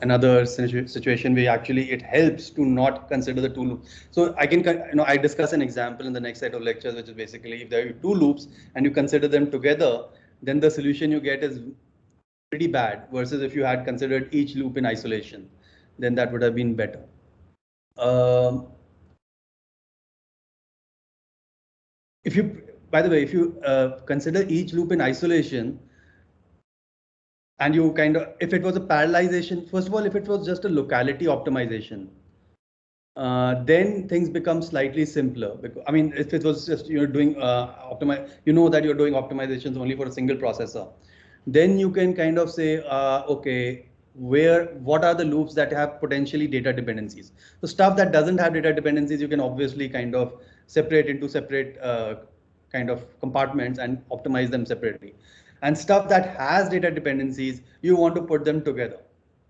another situation where actually it helps to not consider the two loops. So I can, I discuss an example in the next set of lectures, which is basically if there are two loops and you consider them together, then the solution you get is pretty bad versus if you had considered each loop in isolation, then that would have been better. By the way, if you consider each loop in isolation, and you if it was a parallelization, first of all, if it was just a locality optimization, then things become slightly simpler. Because, I mean, if it was just you're doing that you're doing optimizations only for a single processor, then you can kind of say, okay, what are the loops that have potentially data dependencies? So stuff that doesn't have data dependencies, you can obviously kind of separate into separate kind of compartments and optimize them separately. And stuff that has data dependencies, you want to put them together,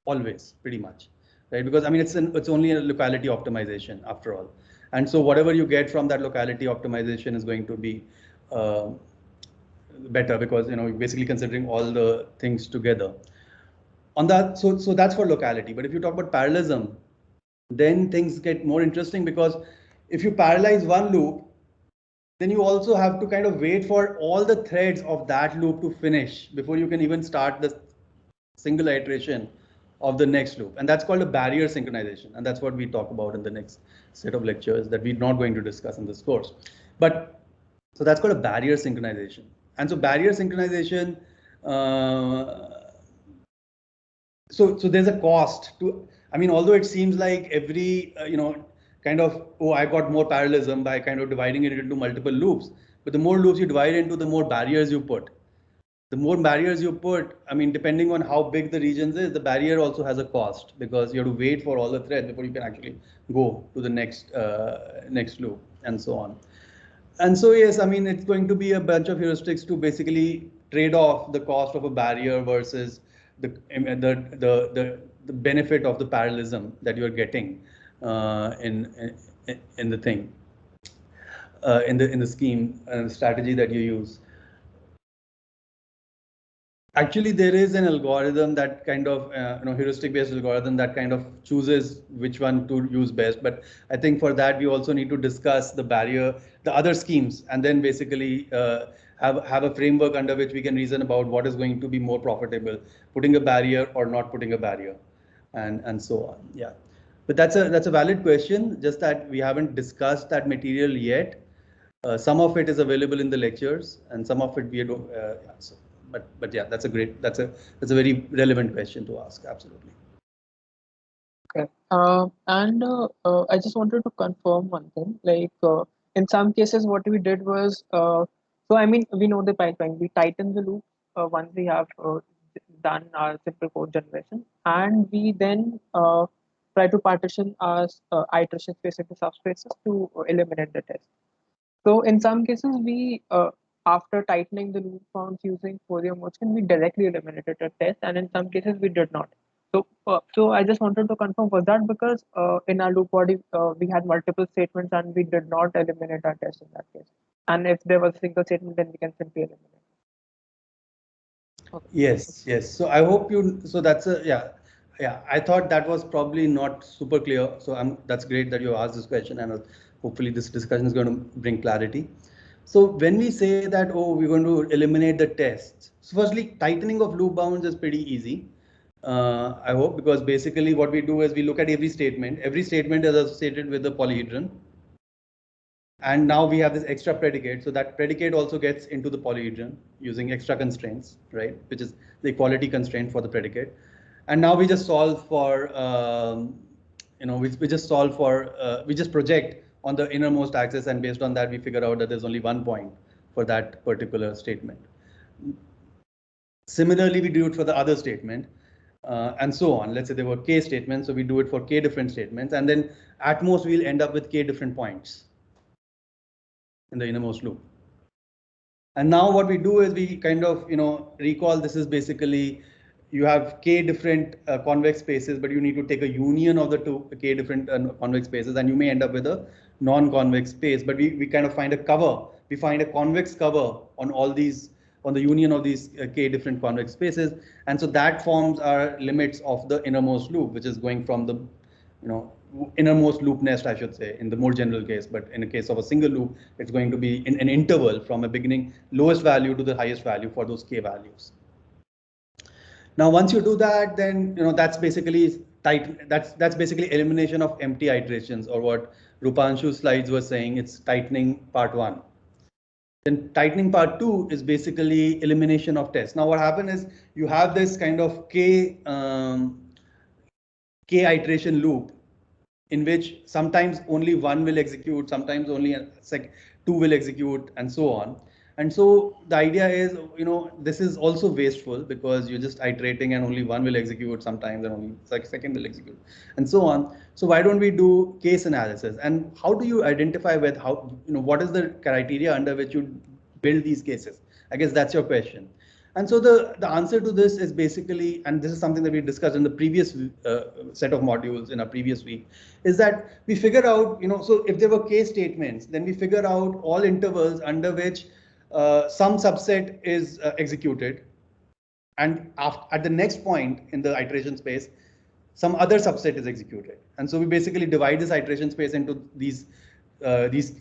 always, pretty much, right? Because I mean, it's only a locality optimization after all. And so whatever you get from that locality optimization is going to be better because you're basically considering all the things together. On that, so that's for locality. But if you talk about parallelism, then things get more interesting because if you parallelize one loop, then you also have to kind of wait for all the threads of that loop to finish before you can even start the single iteration of the next loop. And that's called a barrier synchronization. And that's what we talk about in the next set of lectures that we're not going to discuss in this course. But so that's called a barrier synchronization. And so barrier synchronization, so there's a cost to, I mean, although it seems like every, kind of, oh, I got more parallelism by kind of dividing it into multiple loops. But the more loops you divide into, the more barriers you put. The more barriers you put, I mean, depending on how big the regions is, the barrier also has a cost because you have to wait for all the threads before you can actually go to the next loop and so on. And so, yes, I mean, it's going to be a bunch of heuristics to basically trade off the cost of a barrier versus the benefit of the parallelism that you're getting in the thing, in the scheme and strategy that you use. Actually, there is an algorithm that kind of, heuristic-based algorithm that kind of chooses which one to use best. But I think for that, we also need to discuss the barrier, the other schemes, and then basically have a framework under which we can reason about what is going to be more profitable, putting a barrier or not putting a barrier, and so on. Yeah, but that's a valid question. Just that we haven't discussed that material yet. Some of it is available in the lectures, and some of it we don't. So. But yeah, that's a very relevant question to ask. Absolutely. Okay. And I just wanted to confirm one thing. Like in some cases, what we did was, so I mean, we know the pipeline. We tighten the loop once we have done our simple code generation, and we then try to partition our iteration space into subspaces to eliminate the test. So in some cases, we after tightening the loop bounds using Fourier motion, we directly eliminated a test, and in some cases we did not. So I just wanted to confirm, was that because in our loop body we had multiple statements and we did not eliminate our test in that case? And if there was a single statement, then we can simply eliminate. Okay. Yes. So I hope so that's yeah. I thought that was probably not super clear. So that's great that you asked this question, and hopefully this discussion is going to bring clarity. So when we say that, oh, we're going to eliminate the tests. So firstly, tightening of loop bounds is pretty easy. I hope, because basically what we do is we look at every statement. Every statement is associated with the polyhedron. And now we have this extra predicate. So that predicate also gets into the polyhedron using extra constraints, right? Which is the equality constraint for the predicate. And now we just solve for, we just project on the innermost axis, and based on that, we figure out that there's only one point for that particular statement. Similarly, we do it for the other statement, and so on. Let's say there were k statements, so we do it for k different statements, and then at most we'll end up with k different points in the innermost loop. And now what we do is we kind of, recall this is basically you have k different convex spaces, but you need to take a union of the two k different convex spaces, and you may end up with a non-convex space. But we kind of find a cover. We find a convex cover on all these, on the union of these k different convex spaces, and so that forms our limits of the innermost loop, which is going from the, innermost loop nest, I should say, in the more general case. But in the case of a single loop, it's going to be in an interval from a beginning lowest value to the highest value for those k values. Now, once you do that, then that's basically tight. That's basically elimination of empty iterations, or what Rupanshu's slides were saying. It's tightening part 1. Then tightening part 2 is basically elimination of tests. Now, what happened is you have this kind of k iteration loop, in which sometimes only one will execute, sometimes only two will execute, and so on. And so the idea is, this is also wasteful because you're just iterating and only one will execute sometimes and only second will execute, and so on. So why don't we do case analysis? And how do you identify with what is the criteria under which you build these cases? I guess that's your question. And so the answer to this is basically, and this is something that we discussed in the previous set of modules in our previous week, is that we figure out, so if there were case statements, then we figure out all intervals under which some subset is executed, and at the next point in the iteration space, some other subset is executed. And so we basically divide this iteration space into these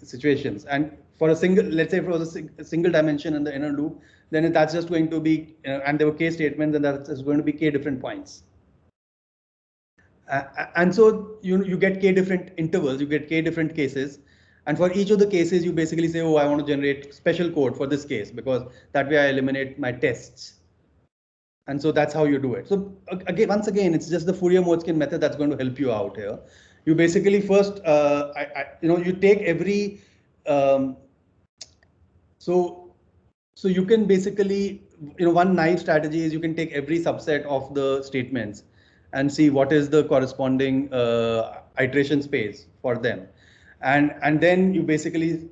situations. And for a single, let's say if it was a single dimension in the inner loop, then that's just going to be, and there were k statements, and that's going to be k different points. And so you get k different intervals, you get k different cases. And for each of the cases, you basically say, oh, I want to generate special code for this case, because that way I eliminate my tests. And so that's how you do it. So again, once again, it's just the Fourier-Motzkin method that's going to help you out here. You basically first, you take every, so you can basically, one naive strategy is you can take every subset of the statements and see what is the corresponding iteration space for them. And then you basically,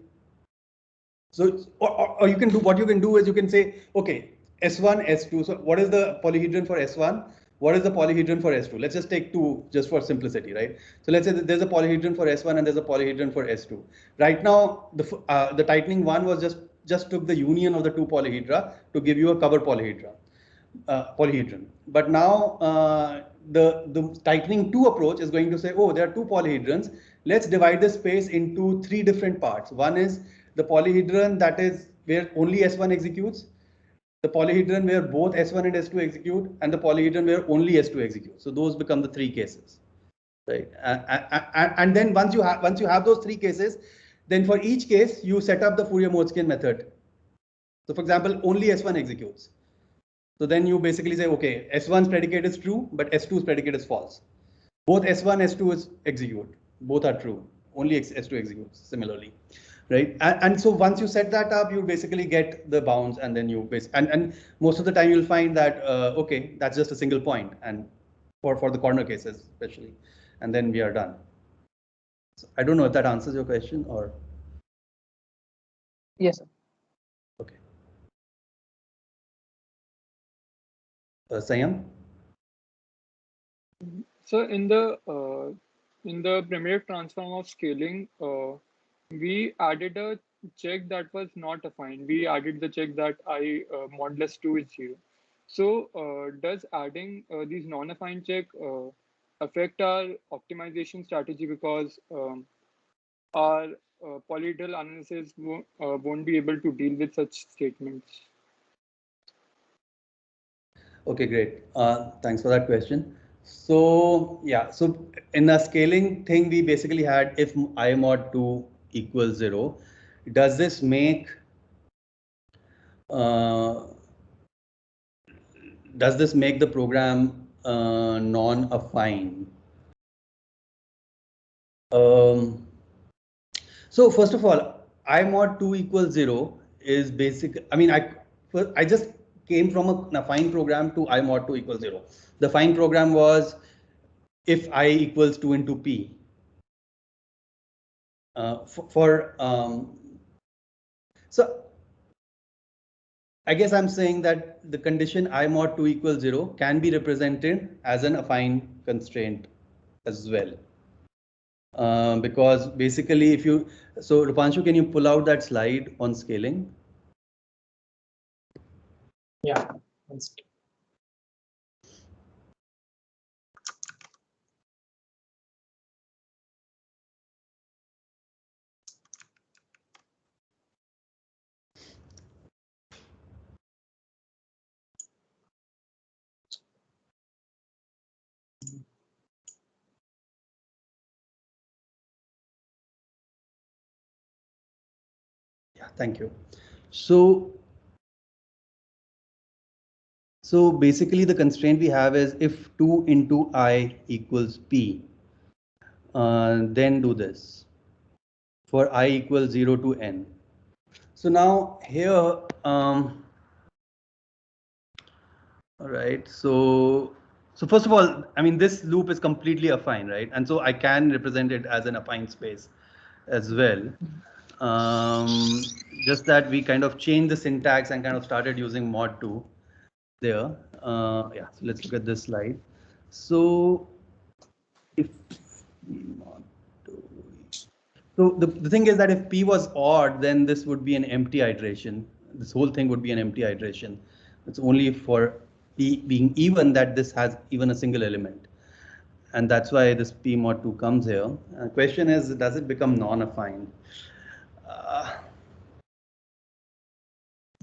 so, or you can do, what you can do is you can say, okay, S1, S2. So what is the polyhedron for S1? What is the polyhedron for S2? Let's just take two just for simplicity, right? So let's say that there's a polyhedron for S1 and there's a polyhedron for S2. Right now, the tightening one was just took the union of the two polyhedra to give you a cover polyhedron. But now the tightening 2 approach is going to say, oh, there are two polyhedrons. Let's divide the space into 3 different parts. One is the polyhedron that is where only S1 executes, the polyhedron where both S1 and S2 execute, and the polyhedron where only S2 executes. So those become the 3 cases, right? And then once you have those 3 cases, then for each case you set up the Fourier-Motzkin method. So for example, only S1 executes. So then you basically say, okay, S1's predicate is true, but S2's predicate is false. Both S1, S2 is execute. Both are true. Only S2 executes similarly, right? And so once you set that up, you basically get the bounds, and then you and most of the time you'll find that okay, that's just a single point, and for the corner cases especially, and then we are done. So I don't know if that answers your question or. Yes, sir. Okay. Sayam? So in the primitive transform of scaling, we added a check that was not affine. We added the check that I modulus 2 is 0. So does adding these non-affine check affect our optimization strategy, because our polyhedral analysis won't be able to deal with such statements? Okay, great. Thanks for that question. So yeah, so in the scaling thing, we basically had if I mod 2 equals 0, does this make the program non-affine? So first of all, I mod 2 equals 0 is basic. I mean, I just came from an affine program to I mod 2 equals 0. The affine program was if I equals 2 into P. So I guess I'm saying that the condition I mod 2 equals 0 can be represented as an affine constraint as well. Because basically if you, so Rupanshu, can you pull out that slide on scaling? Yeah. Yeah, thank you. So basically the constraint we have is if 2 into I equals P, then do this for I equals 0 to N. So now here, all right, so first of all, I mean, this loop is completely affine, right? And so I can represent it as an affine space as well. Just that we kind of changed the syntax and kind of started using mod 2 there. Yeah, so let's look at this slide. So if mod 2, so the thing is that if P was odd, then this would be an empty iteration. This whole thing would be an empty iteration. It's only for P being even that this has even a single element. And that's why this P mod 2 comes here. The question is, does it become non-affine?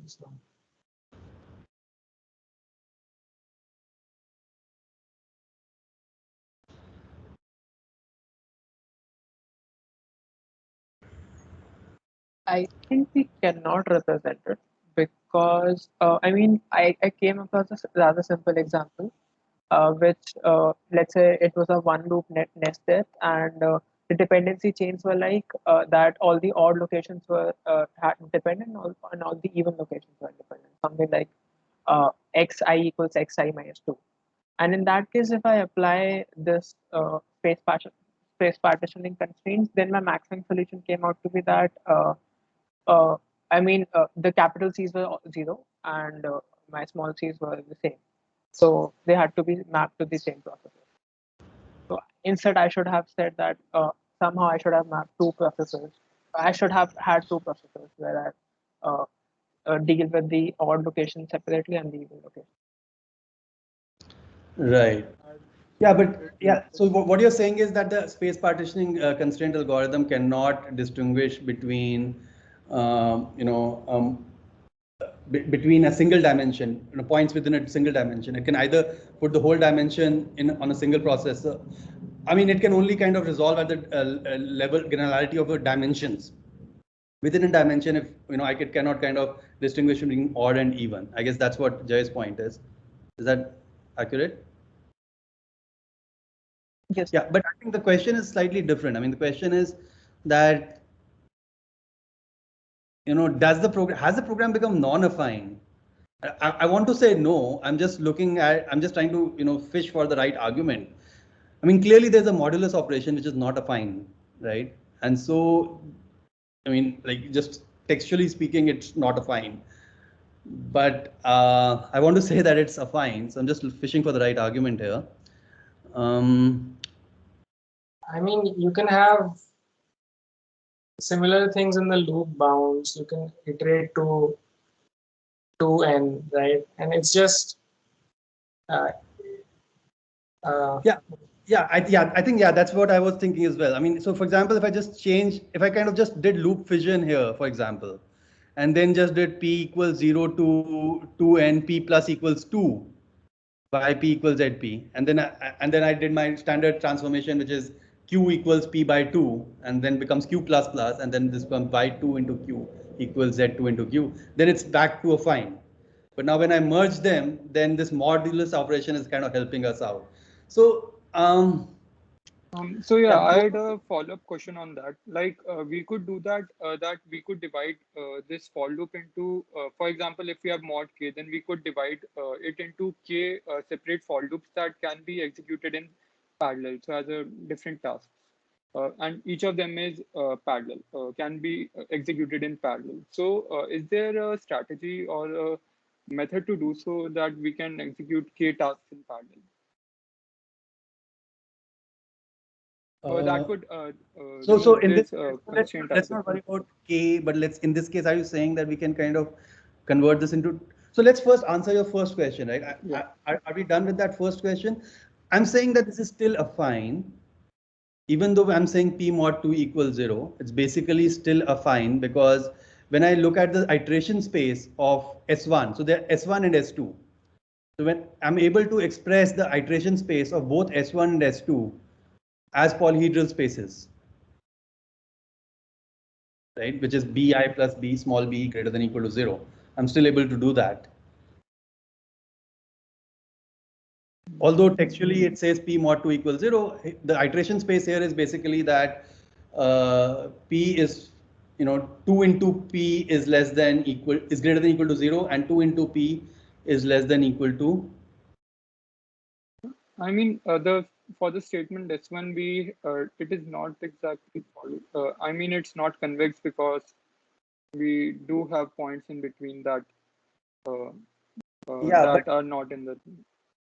So, I think we cannot represent it because I mean I came across a rather simple example, which let's say it was a one loop nested, and the dependency chains were like that all the odd locations were dependent on all the even locations were dependent. Something like xi equals xi minus 2. And in that case, if I apply this space partitioning constraints, then my maximum solution came out to be that uh, I mean the capital C's were 0 and my small c's were the same. So they had to be mapped to the same processor. So instead, I should have said that somehow I should have mapped two processors. I should have had two processors where I deal with the odd location separately and the even location. Right. Yeah, but yeah, so what you're saying is that the space partitioning constraint algorithm cannot distinguish between, between a single dimension, points within a single dimension. It can either put the whole dimension on a single processor. I mean, it can only kind of resolve at the level granularity of the dimensions. Within a dimension, if I cannot kind of distinguish between odd and even. I guess that's what Jay's point is. Is that accurate? Yes. Yeah, but I think the question is slightly different. I mean, the question is that, has the program become non-affine? I want to say no. I'm just trying to, fish for the right argument. I mean, clearly there's a modulus operation which is not affine, right? And so, I mean, like just textually speaking, it's not affine. But I want to say that it's affine. So I'm just fishing for the right argument here. I mean, you can have similar things in the loop bounds. You can iterate to 2n, right? And it's just Yeah, I think that's what I was thinking as well. I mean, so for example, if I kind of just did loop fission here, for example, and then just did p equals 0 to 2n p plus equals 2 by p equals zp, and then I did my standard transformation, which is q equals p by 2, and then becomes q plus plus, and then this becomes by 2 into q equals z2 into q. Then it's back to affine. But now when I merge them, then this modulus operation is kind of helping us out. So So yeah, I had a follow-up question on that. Like we could do that, that we could divide this for loop into, for example, if we have mod k, then we could divide it into k separate for loops that can be executed in parallel, so as a different tasks. And each of them is parallel, can be executed in parallel. So is there a strategy or a method to do so that we can execute k tasks in parallel? That would so in this constraint let's not worry about k, but in this case, are you saying that we can kind of convert this into? So let's first answer your first question, right? Yeah. Are we done with that first question? I'm saying that this is still affine, even though I'm saying p mod 2 equals 0. It's basically still affine because when I look at the iteration space of S1, so they're S1 and S2. So when I'm able to express the iteration space of both S1 and S2 as polyhedral spaces, right, which is bi plus b small b greater than equal to 0. I'm still able to do that. Although textually it says p mod 2 equals 0, the iteration space here is basically that p is, 2 into p is greater than equal to 0, and 2 into p is less than equal to. I mean, for the statement S1, it is not exactly I mean, it's not convex because we do have points in between that that are not in the.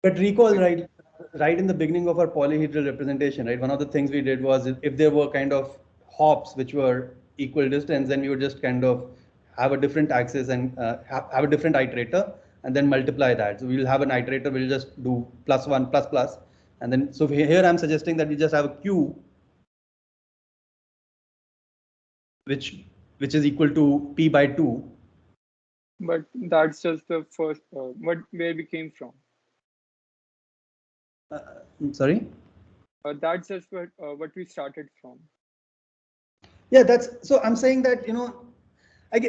But recall, right in the beginning of our polyhedral representation, right? One of the things we did was if there were kind of hops which were equal distance, then we would just kind of have a different axis and have a different iterator and then multiply that. So we'll have an iterator, we'll just do +1 ++. And then, so here I'm suggesting that we just have a q which is equal to p by 2. But that's just the first, where we came from. Sorry? That's just what we started from. Yeah, so I'm saying that,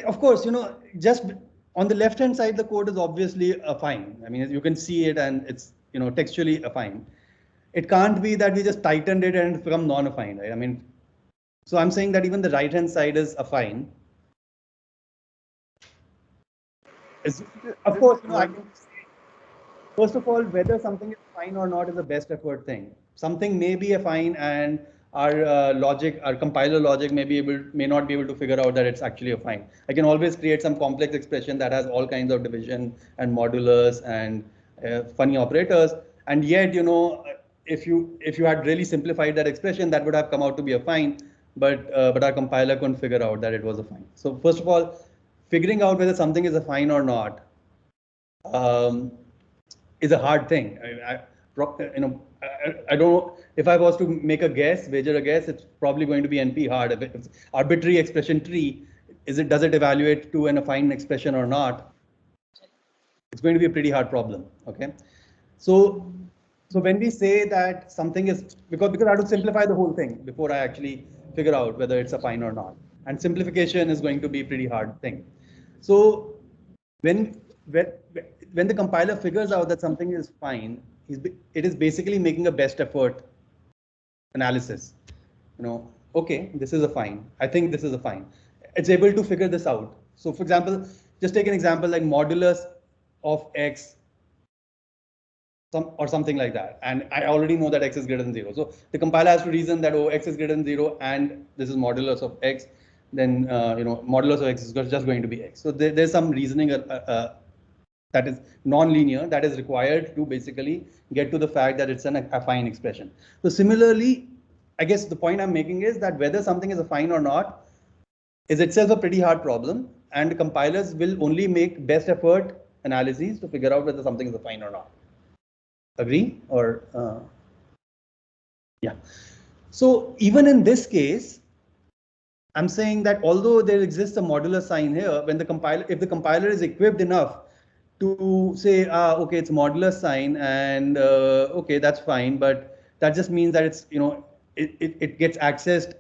of course, just on the left hand side, the code is obviously a fine. I mean, you can see it and it's, textually a fine. It can't be that we just tightened it and it's become non-affine, right? I mean, so I'm saying that even the right hand side is affine. Of course, I can say, first of all, whether something is fine or not is a best effort thing. Something may be affine and our logic, our compiler logic may not be able to figure out that it's actually affine. I can always create some complex expression that has all kinds of division and modulus and funny operators. And yet, if you had really simplified that expression, that would have come out to be affine. But our compiler couldn't figure out that it was affine. So first of all, figuring out whether something is affine or not is a hard thing. I don't know if I was to make a guess, wager a guess, it's probably going to be NP hard. If it's arbitrary expression tree, does it evaluate to an affine expression or not? It's going to be a pretty hard problem. Okay, so when we say that something is because I have to simplify the whole thing before I actually figure out whether it's affine or not, and simplification is going to be a pretty hard thing. So when the compiler figures out that something is fine, it is basically making a best effort analysis. Okay, this is a fine. I think this is a fine. It's able to figure this out. So for example, just take an example like modulus of x or something like that. And I already know that x is greater than 0. So the compiler has to reason that, oh, x is greater than 0 and this is modulus of x. Then, modulus of x is just going to be x. So there's some reasoning that is non-linear that is required to basically get to the fact that it's an affine expression. So similarly, I guess the point I'm making is that whether something is affine or not is itself a pretty hard problem, and compilers will only make best effort analyses to figure out whether something is affine or not. Agree? Or yeah. So even in this case, I'm saying that although there exists a modular sign here, when if the compiler is equipped enough to say, okay, it's modular sign, and okay, that's fine, but that just means that it's, it gets accessed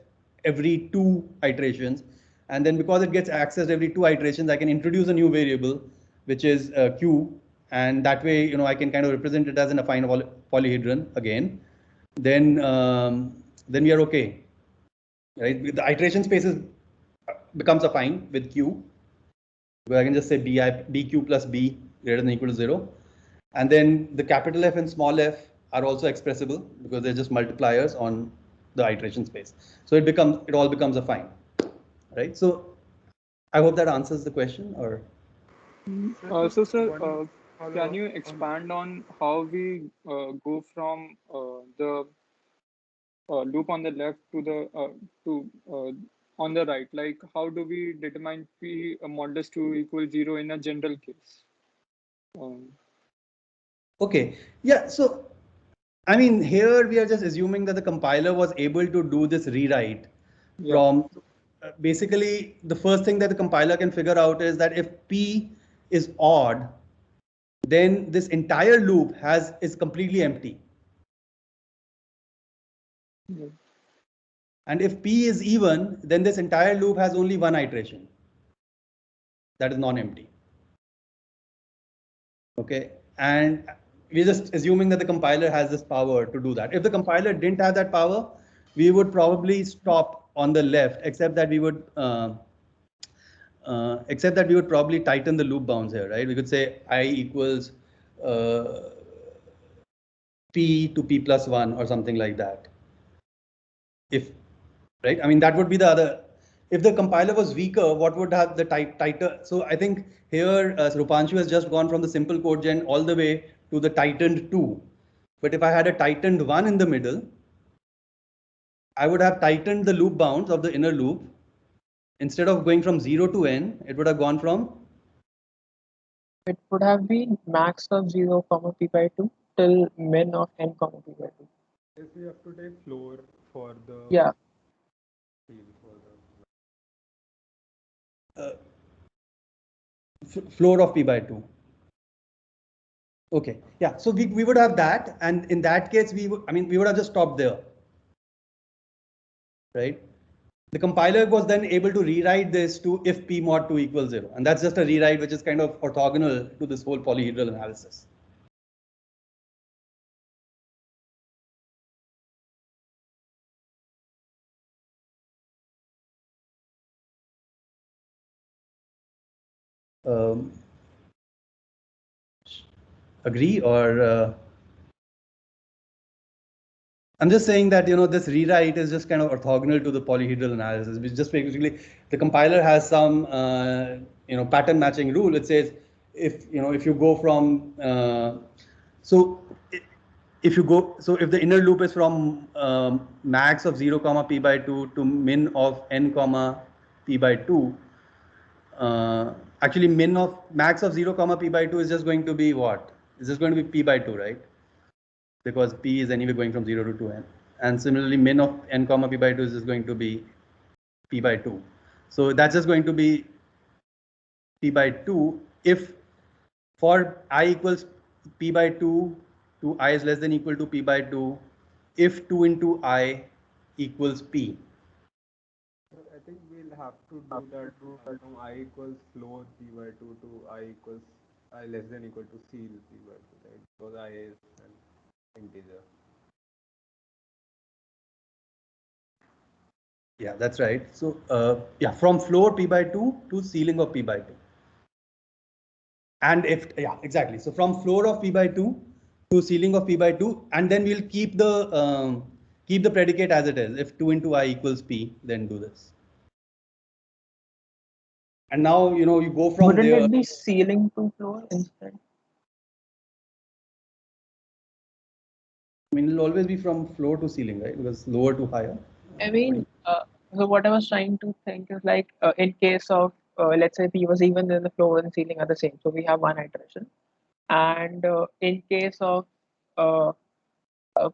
every 2 iterations, and then because it gets accessed every 2 iterations, I can introduce a new variable, which is q, and that way, I can kind of represent it as an affine polyhedron again. Then we are okay, right? The iteration spaces becomes affine with q, where I can just say bq plus b greater than or equal to 0. And then the capital F and small f are also expressible because they're just multipliers on the iteration space. So it all becomes affine, right? So I hope that answers the question. Or So, sir, can you expand on how we go from the loop on the left to the on the right? Like, how do we determine p modulus 2 equals 0 in a general case? Okay, yeah. So I mean, here we are just assuming that the compiler was able to do this rewrite from basically the first thing that the compiler can figure out is that if p is odd, then this entire loop is completely empty. And if p is even, then this entire loop has only one iteration that is non-empty. Okay, and we're just assuming that the compiler has this power to do that. If the compiler didn't have that power, we would probably stop on the left, except that we would probably tighten the loop bounds here, right? We could say I equals p to p plus 1 or something like that. Right? I mean, that would be the other. If the compiler was weaker, what would have the tighter? So I think here Rupanshu has just gone from the simple code gen all the way to the tightened 2. But if I had a tightened 1 in the middle, I would have tightened the loop bounds of the inner loop. Instead of going from 0 to n, it would have gone from? It would have been max of 0 comma p by 2 till min of n comma p by 2. If we have to take floor for the Yeah. field for the floor of p by 2. Okay, yeah, so we would have that, and in that case, we would have just stopped there, right? The compiler was then able to rewrite this to if p mod 2 equals 0, and that's just a rewrite which is kind of orthogonal to this whole polyhedral analysis. Agree or I'm just saying that this rewrite is just kind of orthogonal to the polyhedral analysis, which just basically the compiler has some pattern matching rule. It says if you go from if the inner loop is from max of 0 comma p by 2 to min of n comma p by 2. Actually, max of 0 comma p by 2 is just going to be what? It's just going to be p by 2, right? Because p is anyway going from 0 to 2n. And similarly, min of n comma p by 2 is just going to be p by 2. So that's just going to be p by 2 if for I equals p by 2 to I is less than equal to p by 2 if 2 into I equals p. I think we'll have to do that from I equals floor p by 2 to I equals I less than equal to c p by 2, right? Because I is an integer. Yeah, that's right. So yeah, from floor p by 2 to ceiling of p by 2. And exactly. So from floor of p by 2 to ceiling of p by 2, and then we'll keep the predicate as it is. If 2 into I equals p, then do this. And now you go from Wouldn't there. it be ceiling to floor instead? I mean, it'll always be from floor to ceiling, right? Because lower to higher. I mean, so what I was trying to think is like in case of let's say p was even, then the floor and ceiling are the same. So we have one iteration, and in case of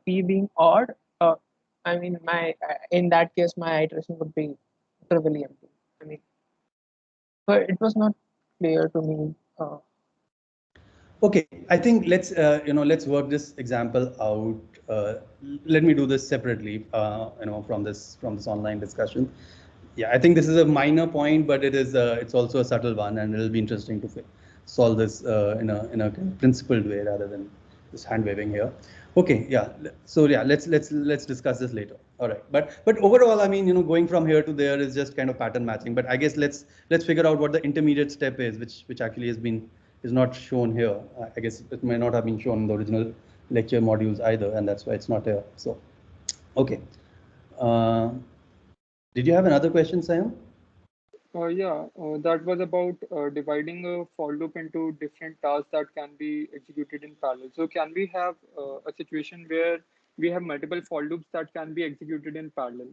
p being odd, I mean in that case my iteration would be trivially empty. I mean, but it was not clear to me. Okay, I think let's work this example out. Let me do this separately, from this online discussion. Yeah, I think this is a minor point, but it's also a subtle one, and it'll be interesting to solve this in a kind of principled way rather than just hand waving here. Okay, yeah. So yeah, let's discuss this later. All right, but overall, I mean, going from here to there is just kind of pattern matching. But I guess let's figure out what the intermediate step is, which actually is not shown here. I guess it may not have been shown in the original lecture modules either, and that's why it's not here. So, okay. Did you have another question, Sayam? Yeah, that was about dividing a for loop into different tasks that can be executed in parallel. So can we have a situation where we have multiple for loops that can be executed in parallel?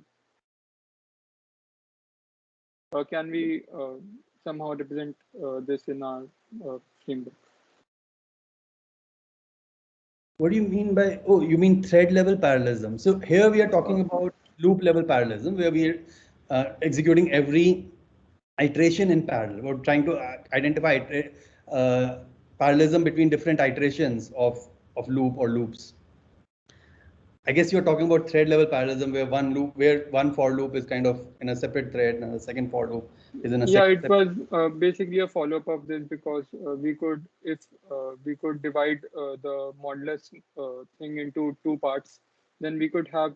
Or can we somehow represent this in our framework? What do you mean by, oh, you mean thread level parallelism? So here we are talking about loop level parallelism, where we are executing every iteration in parallel. We're trying to identify parallelism between different iterations of loop or loops. I guess you're talking about thread level parallelism, where one for loop is kind of in a separate thread, and the second for loop is in a it was basically a follow-up of this, because we could divide the modulus thing into two parts, then we could have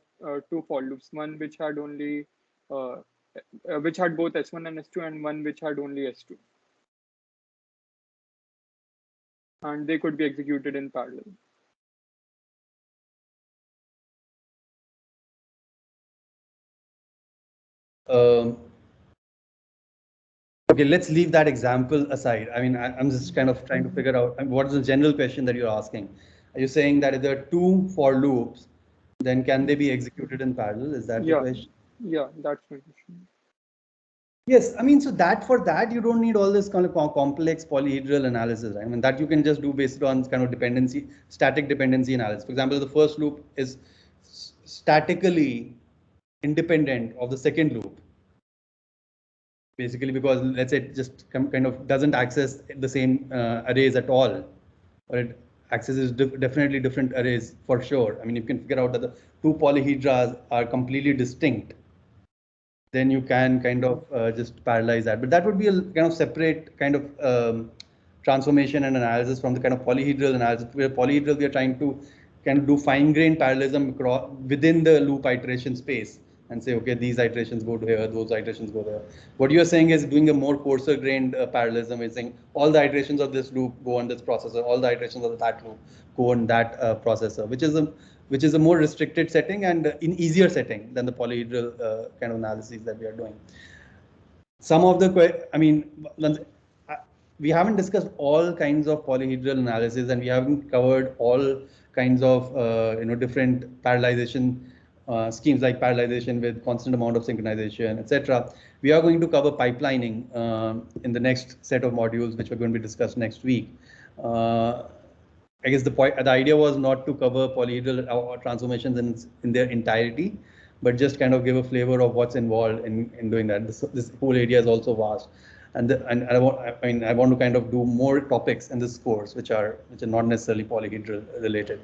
two for loops, one which had only which had both S1 and S2, and one which had only S2, and they could be executed in parallel. Okay, let's leave that example aside. I mean, I'm just kind of trying to figure out what is the general question that you're asking. Are you saying that if there are two for loops, then can they be executed in parallel? Is that the question? Yeah, that's my question. Yes, I mean, so for that you don't need all this kind of complex polyhedral analysis, right? I mean, that you can just do based on kind of static dependency analysis. For example, the first loop is statically independent of the second loop. basically because let's say it just kind of doesn't access the same arrays at all, or it accesses definitely different arrays for sure. I mean, you can figure out that the two polyhedras are completely distinct, then you can kind of just parallelize that. But that would be a kind of separate kind of transformation and analysis from the kind of polyhedral analysis. Where polyhedral, we are trying to kind of do fine-grained parallelism within the loop iteration space and say, okay, these iterations go to here, those iterations go there. What you are saying is doing a more coarser-grained parallelism. Is saying all the iterations of this loop go on this processor, all the iterations of that loop go on that processor, which is a more restricted setting and in easier setting than the polyhedral kind of analyses that we are doing. Some of the, I mean, we haven't discussed all kinds of polyhedral analysis, and we haven't covered all kinds of different parallelization schemes like parallelization with constant amount of synchronization, etc. We are going to cover pipelining in the next set of modules, which we're going to be discussed next week. I guess the idea was not to cover polyhedral transformations in their entirety, but just kind of give a flavor of what's involved in doing that. This whole area is also vast, and I want to kind of do more topics in this course which are not necessarily polyhedral related.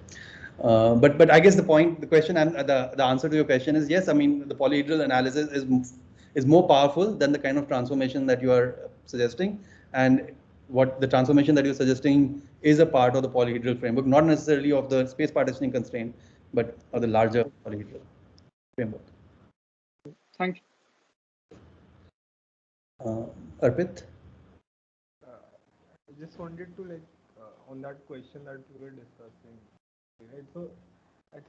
But I guess the question and the answer to your question is yes. I mean, the polyhedral analysis is more powerful than the kind of transformation that you are suggesting, and what the transformation that you're suggesting is a part of the polyhedral framework, not necessarily of the space partitioning constraint, but of the larger polyhedral framework. Thank you. Arpit? I just wanted to on that question that we were discussing, right? So I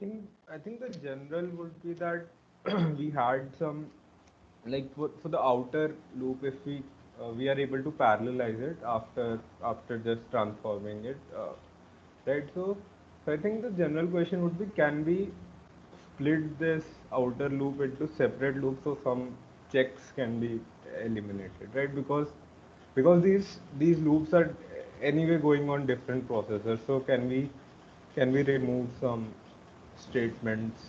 think the general would be that we had some for the outer loop, if we are able to parallelize it after just transforming it, right? So I think the general question would be, can we split this outer loop into separate loops so some checks can be eliminated, right? Because these loops are anyway going on different processors, so can we remove some statements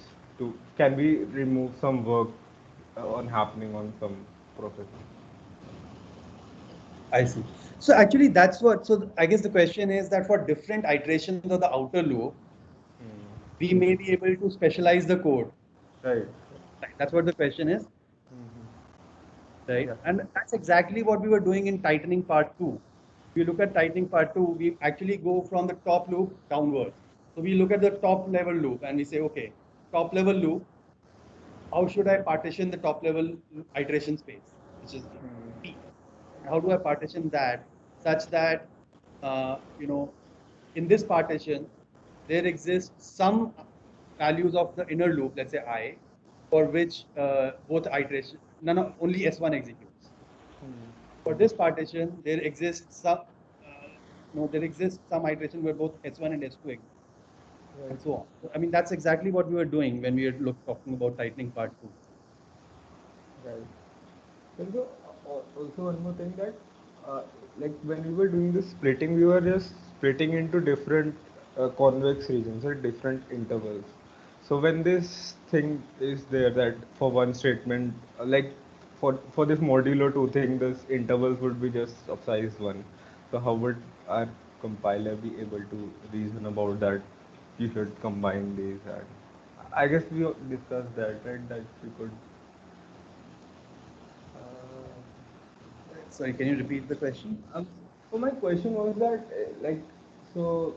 can we remove some work on happening on some processor? I see. So actually that's what, so I guess the question is that for different iterations of the outer loop, we may be able to specialize the code. Right. That's what the question is. Right. Yeah. And that's exactly what we were doing in tightening part 2. If you look at tightening part 2, we actually go from the top loop downwards. So we look at the top level loop and we say, okay, top level loop, how should I partition the top level iteration space, which is P? How do I partition that such that, in this partition, there exists some values of the inner loop, let's say I, for which both iterations, only S1 executes. For this partition, there exists some, some iteration where both S1 and S2 exist, and so on. So, I mean, that's exactly what we were doing when we were talking about tightening part 2. Right. And also one more thing that, when we were doing this splitting, we were just splitting into different convex regions at different intervals. So when this thing is there that for one statement, for this modulo 2 thing, this intervals would be just of size 1. So how would our compiler be able to reason about that? You should combine these, and I guess we discussed that, right? That we could. Sorry, can you repeat the question? So my question was that, so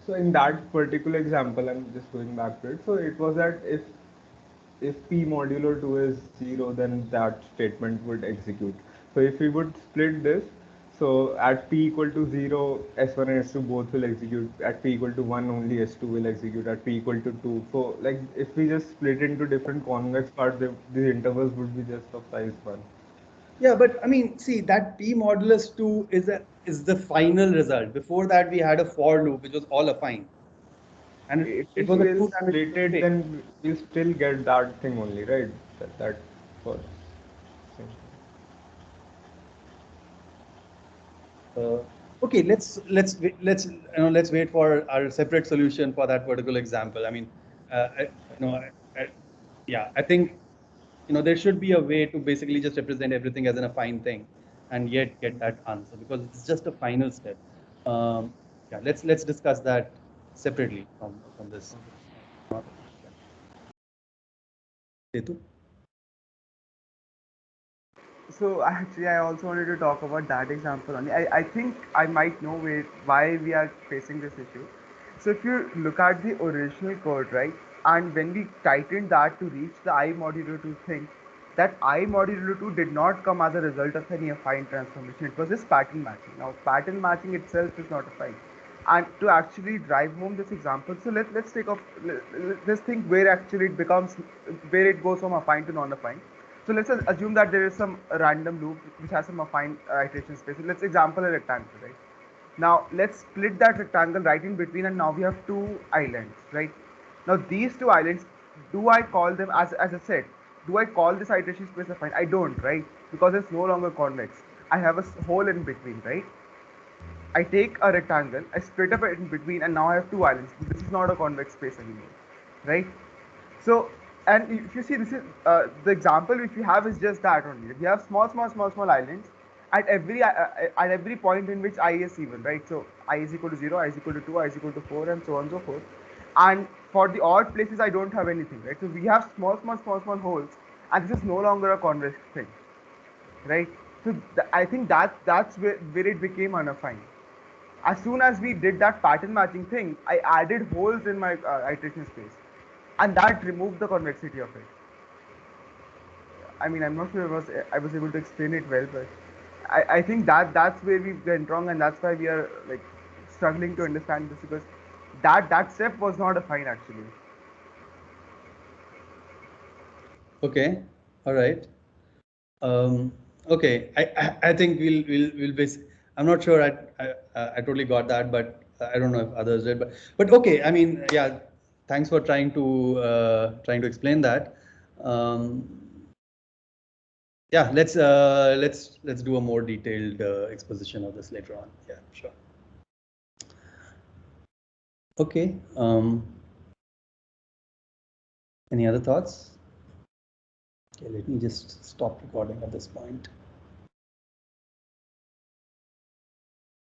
in that particular example, I'm just going back to it. So it was that if P modulo 2 is 0, then that statement would execute. So if we would split this, so at P equal to 0, S1 and S2 both will execute. At P equal to 1, only S2 will execute. At P equal to 2. So if we just split into different convex parts, these intervals would be just of size 1. Yeah, but I mean, see, that P modulus 2 is the final result. Before that, we had a for loop, which was all affine. And it was a two-dimensional space. Then we'll still get that thing only, right? That for okay, let's wait for our separate solution for that particular example. I mean, yeah, I think there should be a way to basically just represent everything as an affine thing, and yet get that answer, because it's just a final step. Yeah, let's discuss that separately from this. Setu? So actually, I also wanted to talk about that example only. I think I might know why we are facing this issue. So if you look at the original code, right, and when we tightened that to reach the I modulo 2 thing, that I modulo 2 did not come as a result of any affine transformation. It was just pattern matching. Now pattern matching itself is not affine. And to actually drive home this example, so let's take off. Let's think where actually it becomes, where it goes from affine to non-affine. So let's assume that there is some random loop which has some affine iteration space. So let's example a rectangle, right? Now let's split that rectangle right in between, and now we have two islands, right? Now these two islands, do I call them as I said? Do I call this iteration space affine? I don't, right? Because it's no longer convex. I have a hole in between, right? I take a rectangle, I split up it in between, and now I have two islands. This is not a convex space anymore, right? So, and if you see, this is the example which we have is just that only. We have small islands at every point in which I is even, right? So I is equal to 0, I is equal to 2, I is equal to 4, and so on and so forth. And for the odd places, I don't have anything, right? So we have small holes, and this is no longer a convex thing, right? So I think that's where it became unaffine. As soon as we did that pattern matching thing, I added holes in my iteration space, and that removed the convexity of it. I mean, I'm not sure I was able to explain it well, but I think that's where we went wrong, and that's why we are like struggling to understand this, because that step was not affine actually. Okay, all right. Okay, I think we'll basically. I'm not sure I totally got that, but I don't know if others did. But okay, I mean, yeah. Thanks for trying to explain that. Yeah, let's do a more detailed exposition of this later on. Yeah, sure. Okay. Any other thoughts? Okay, let me just stop recording at this point.